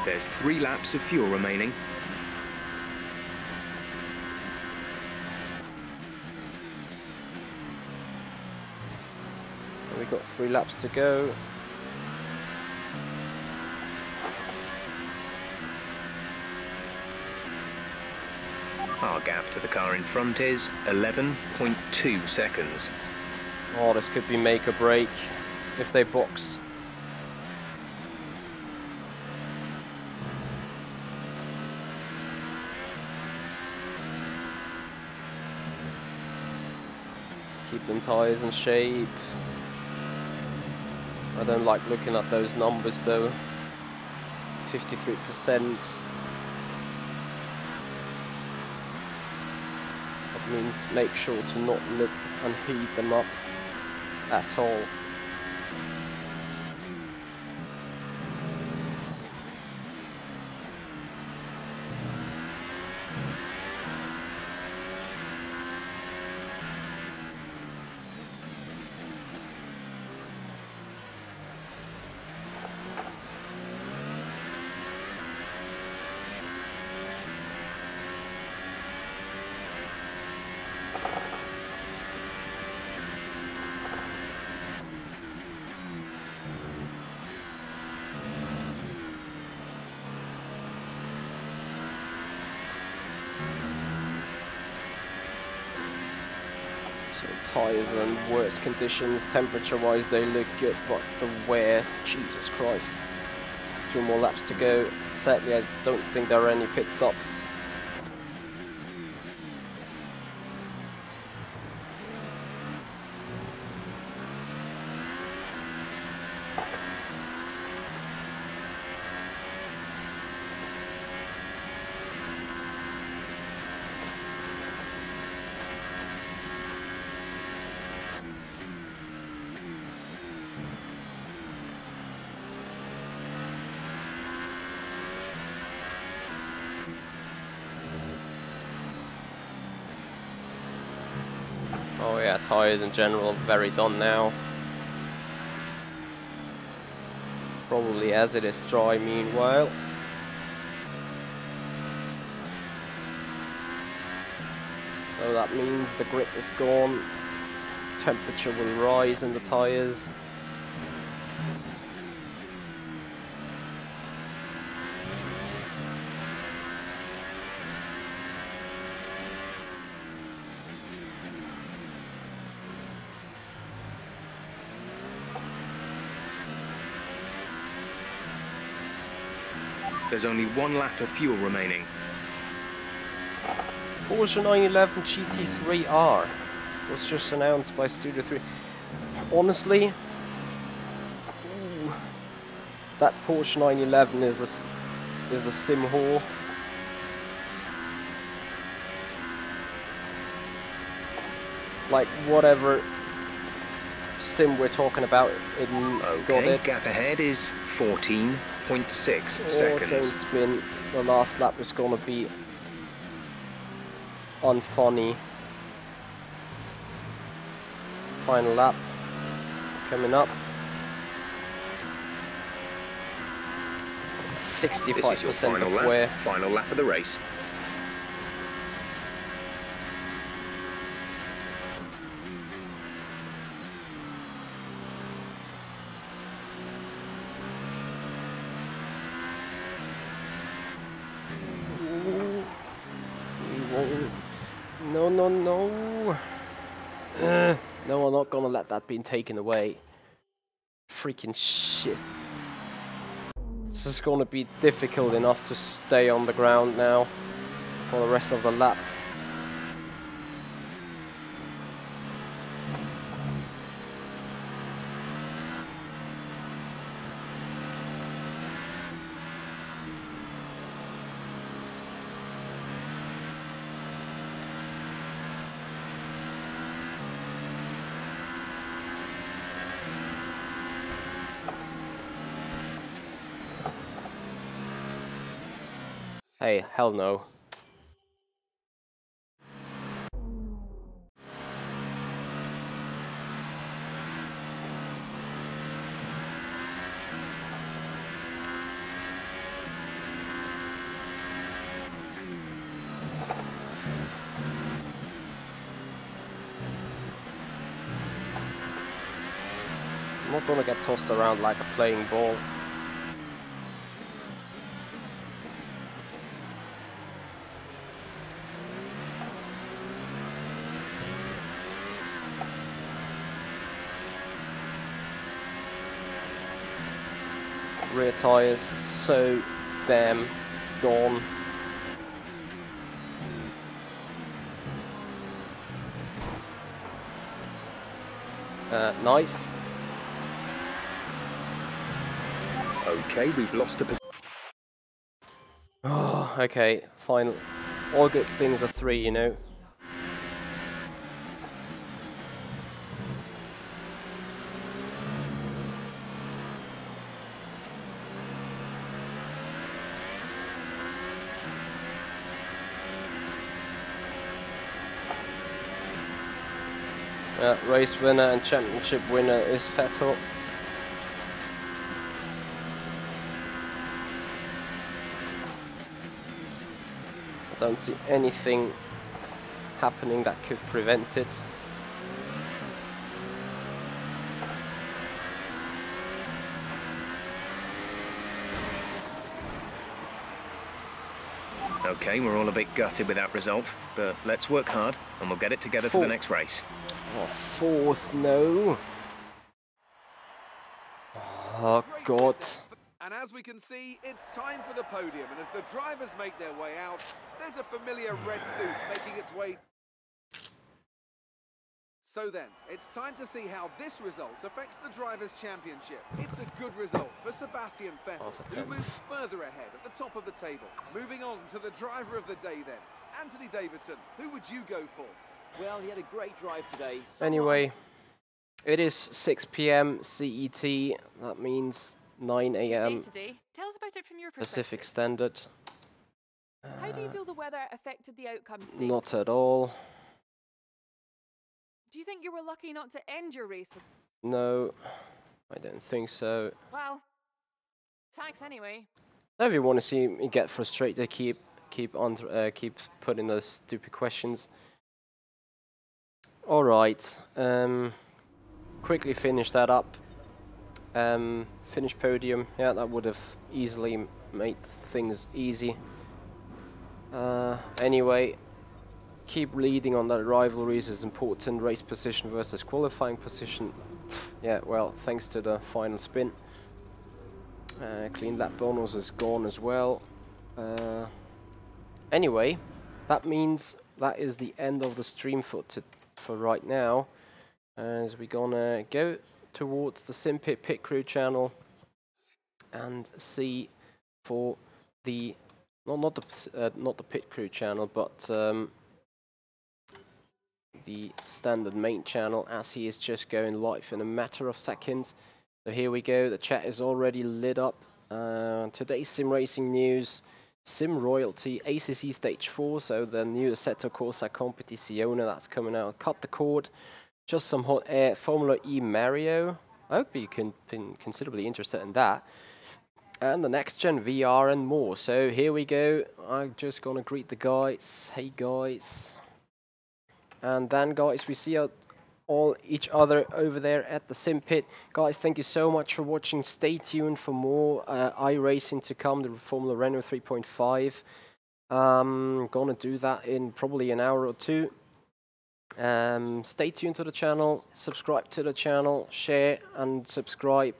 There's 3 laps of fuel remaining. We've got 3 laps to go. Our gap to the car in front is 11.2 seconds. Oh, this could be make or break if they box. Keep them tyres in shape. I don't like looking at those numbers though. 53%. That means make sure to not lift and heat them up at all. tyres are in worse conditions. Temperature-wise, they look good, but the wear, Jesus Christ. 2 more laps to go. Sadly, I don't think there are any pit stops. Oh yeah, tyres in general very done now. Probably as it is dry meanwhile. So that means the grip is gone. Temperature will rise in the tyres. There's only 1 lap of fuel remaining. Porsche 911 GT3R was just announced by Studio 3. Honestly, that Porsche 911 is a sim whore. Like whatever sim we're talking about, it got it. Gap ahead is 14.6 seconds. Don't spin. The last lap is gonna be unfunny. Final lap coming up. 65% This is your final of wear. lap. Final lap of the race. No, no, no. No, I'm not gonna let that be taken away. Freaking shit. This is gonna be difficult enough to stay on the ground now for the rest of the lap. Hey, hell no. I'm not gonna get tossed around like a playing ball. Rear tyres so damn gone. Nice. Okay, we've lost a position. Oh, okay, fine. All good things are 3, you know. Race winner and championship winner is Vettel. I don't see anything happening that could prevent it. Okay, we're all a bit gutted with that result, but let's work hard and we'll get it together for the next race. Oh, fourth, no. Oh, Great God. bit there. And as we can see, it's time for the podium. And as the drivers make their way out, there's a familiar red suit making its way. So then, it's time to see how this result affects the Drivers' Championship. It's a good result for Sebastian Vettel, who moves further ahead at the top of the table. Moving on to the driver of the day then. Anthony Davidson, who would you go for? Well, he had a great drive today. Anyway, it is 6 p.m. CET. That means 9 Good day a.m. today. Tell us about it from your Pacific perspective. Standard. How do you feel the weather affected the outcome today? Not at all. Do you think you were lucky not to end your race with... No, I don't think so. Well, thanks anyway. If you want to see me get frustrated, keep putting those stupid questions. All right, quickly finish that up. Finish podium. Yeah, that would have easily made things easy. Anyway, keep leading on that rivalries is important. Race position versus qualifying position. Yeah, well, thanks to the final spin. Clean lap bonus is gone as well. Anyway, that means that is the end of the stream for right now. As we're gonna go towards the Simpit Pit Crew channel and see for the not the Pit Crew channel, but the standard main channel, as he is just going live in a matter of seconds. So here we go, the chat is already lit up. Today's Simracing news, Sim Royalty, ACC Stage 4, so the new Assetto Corsa Competizione that's coming out. Cut the cord, just some hot air, Formula E Mario. I hope you can be considerably interested in that. And the next gen VR and more. So here we go, I'm just gonna greet the guys. Hey guys. And then guys, we see each other over there at the Sim Pit. Guys, thank you so much for watching. Stay tuned for more iRacing to come, the Formula Renault 3.5. Gonna do that in probably an hour or two. Stay tuned to the channel, subscribe to the channel, share and subscribe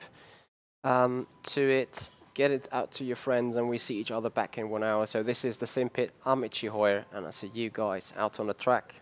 to it. Get it out to your friends, and we see each other back in 1 hour. So this is the Sim Pit. I'm Michi, and I see you guys out on the track.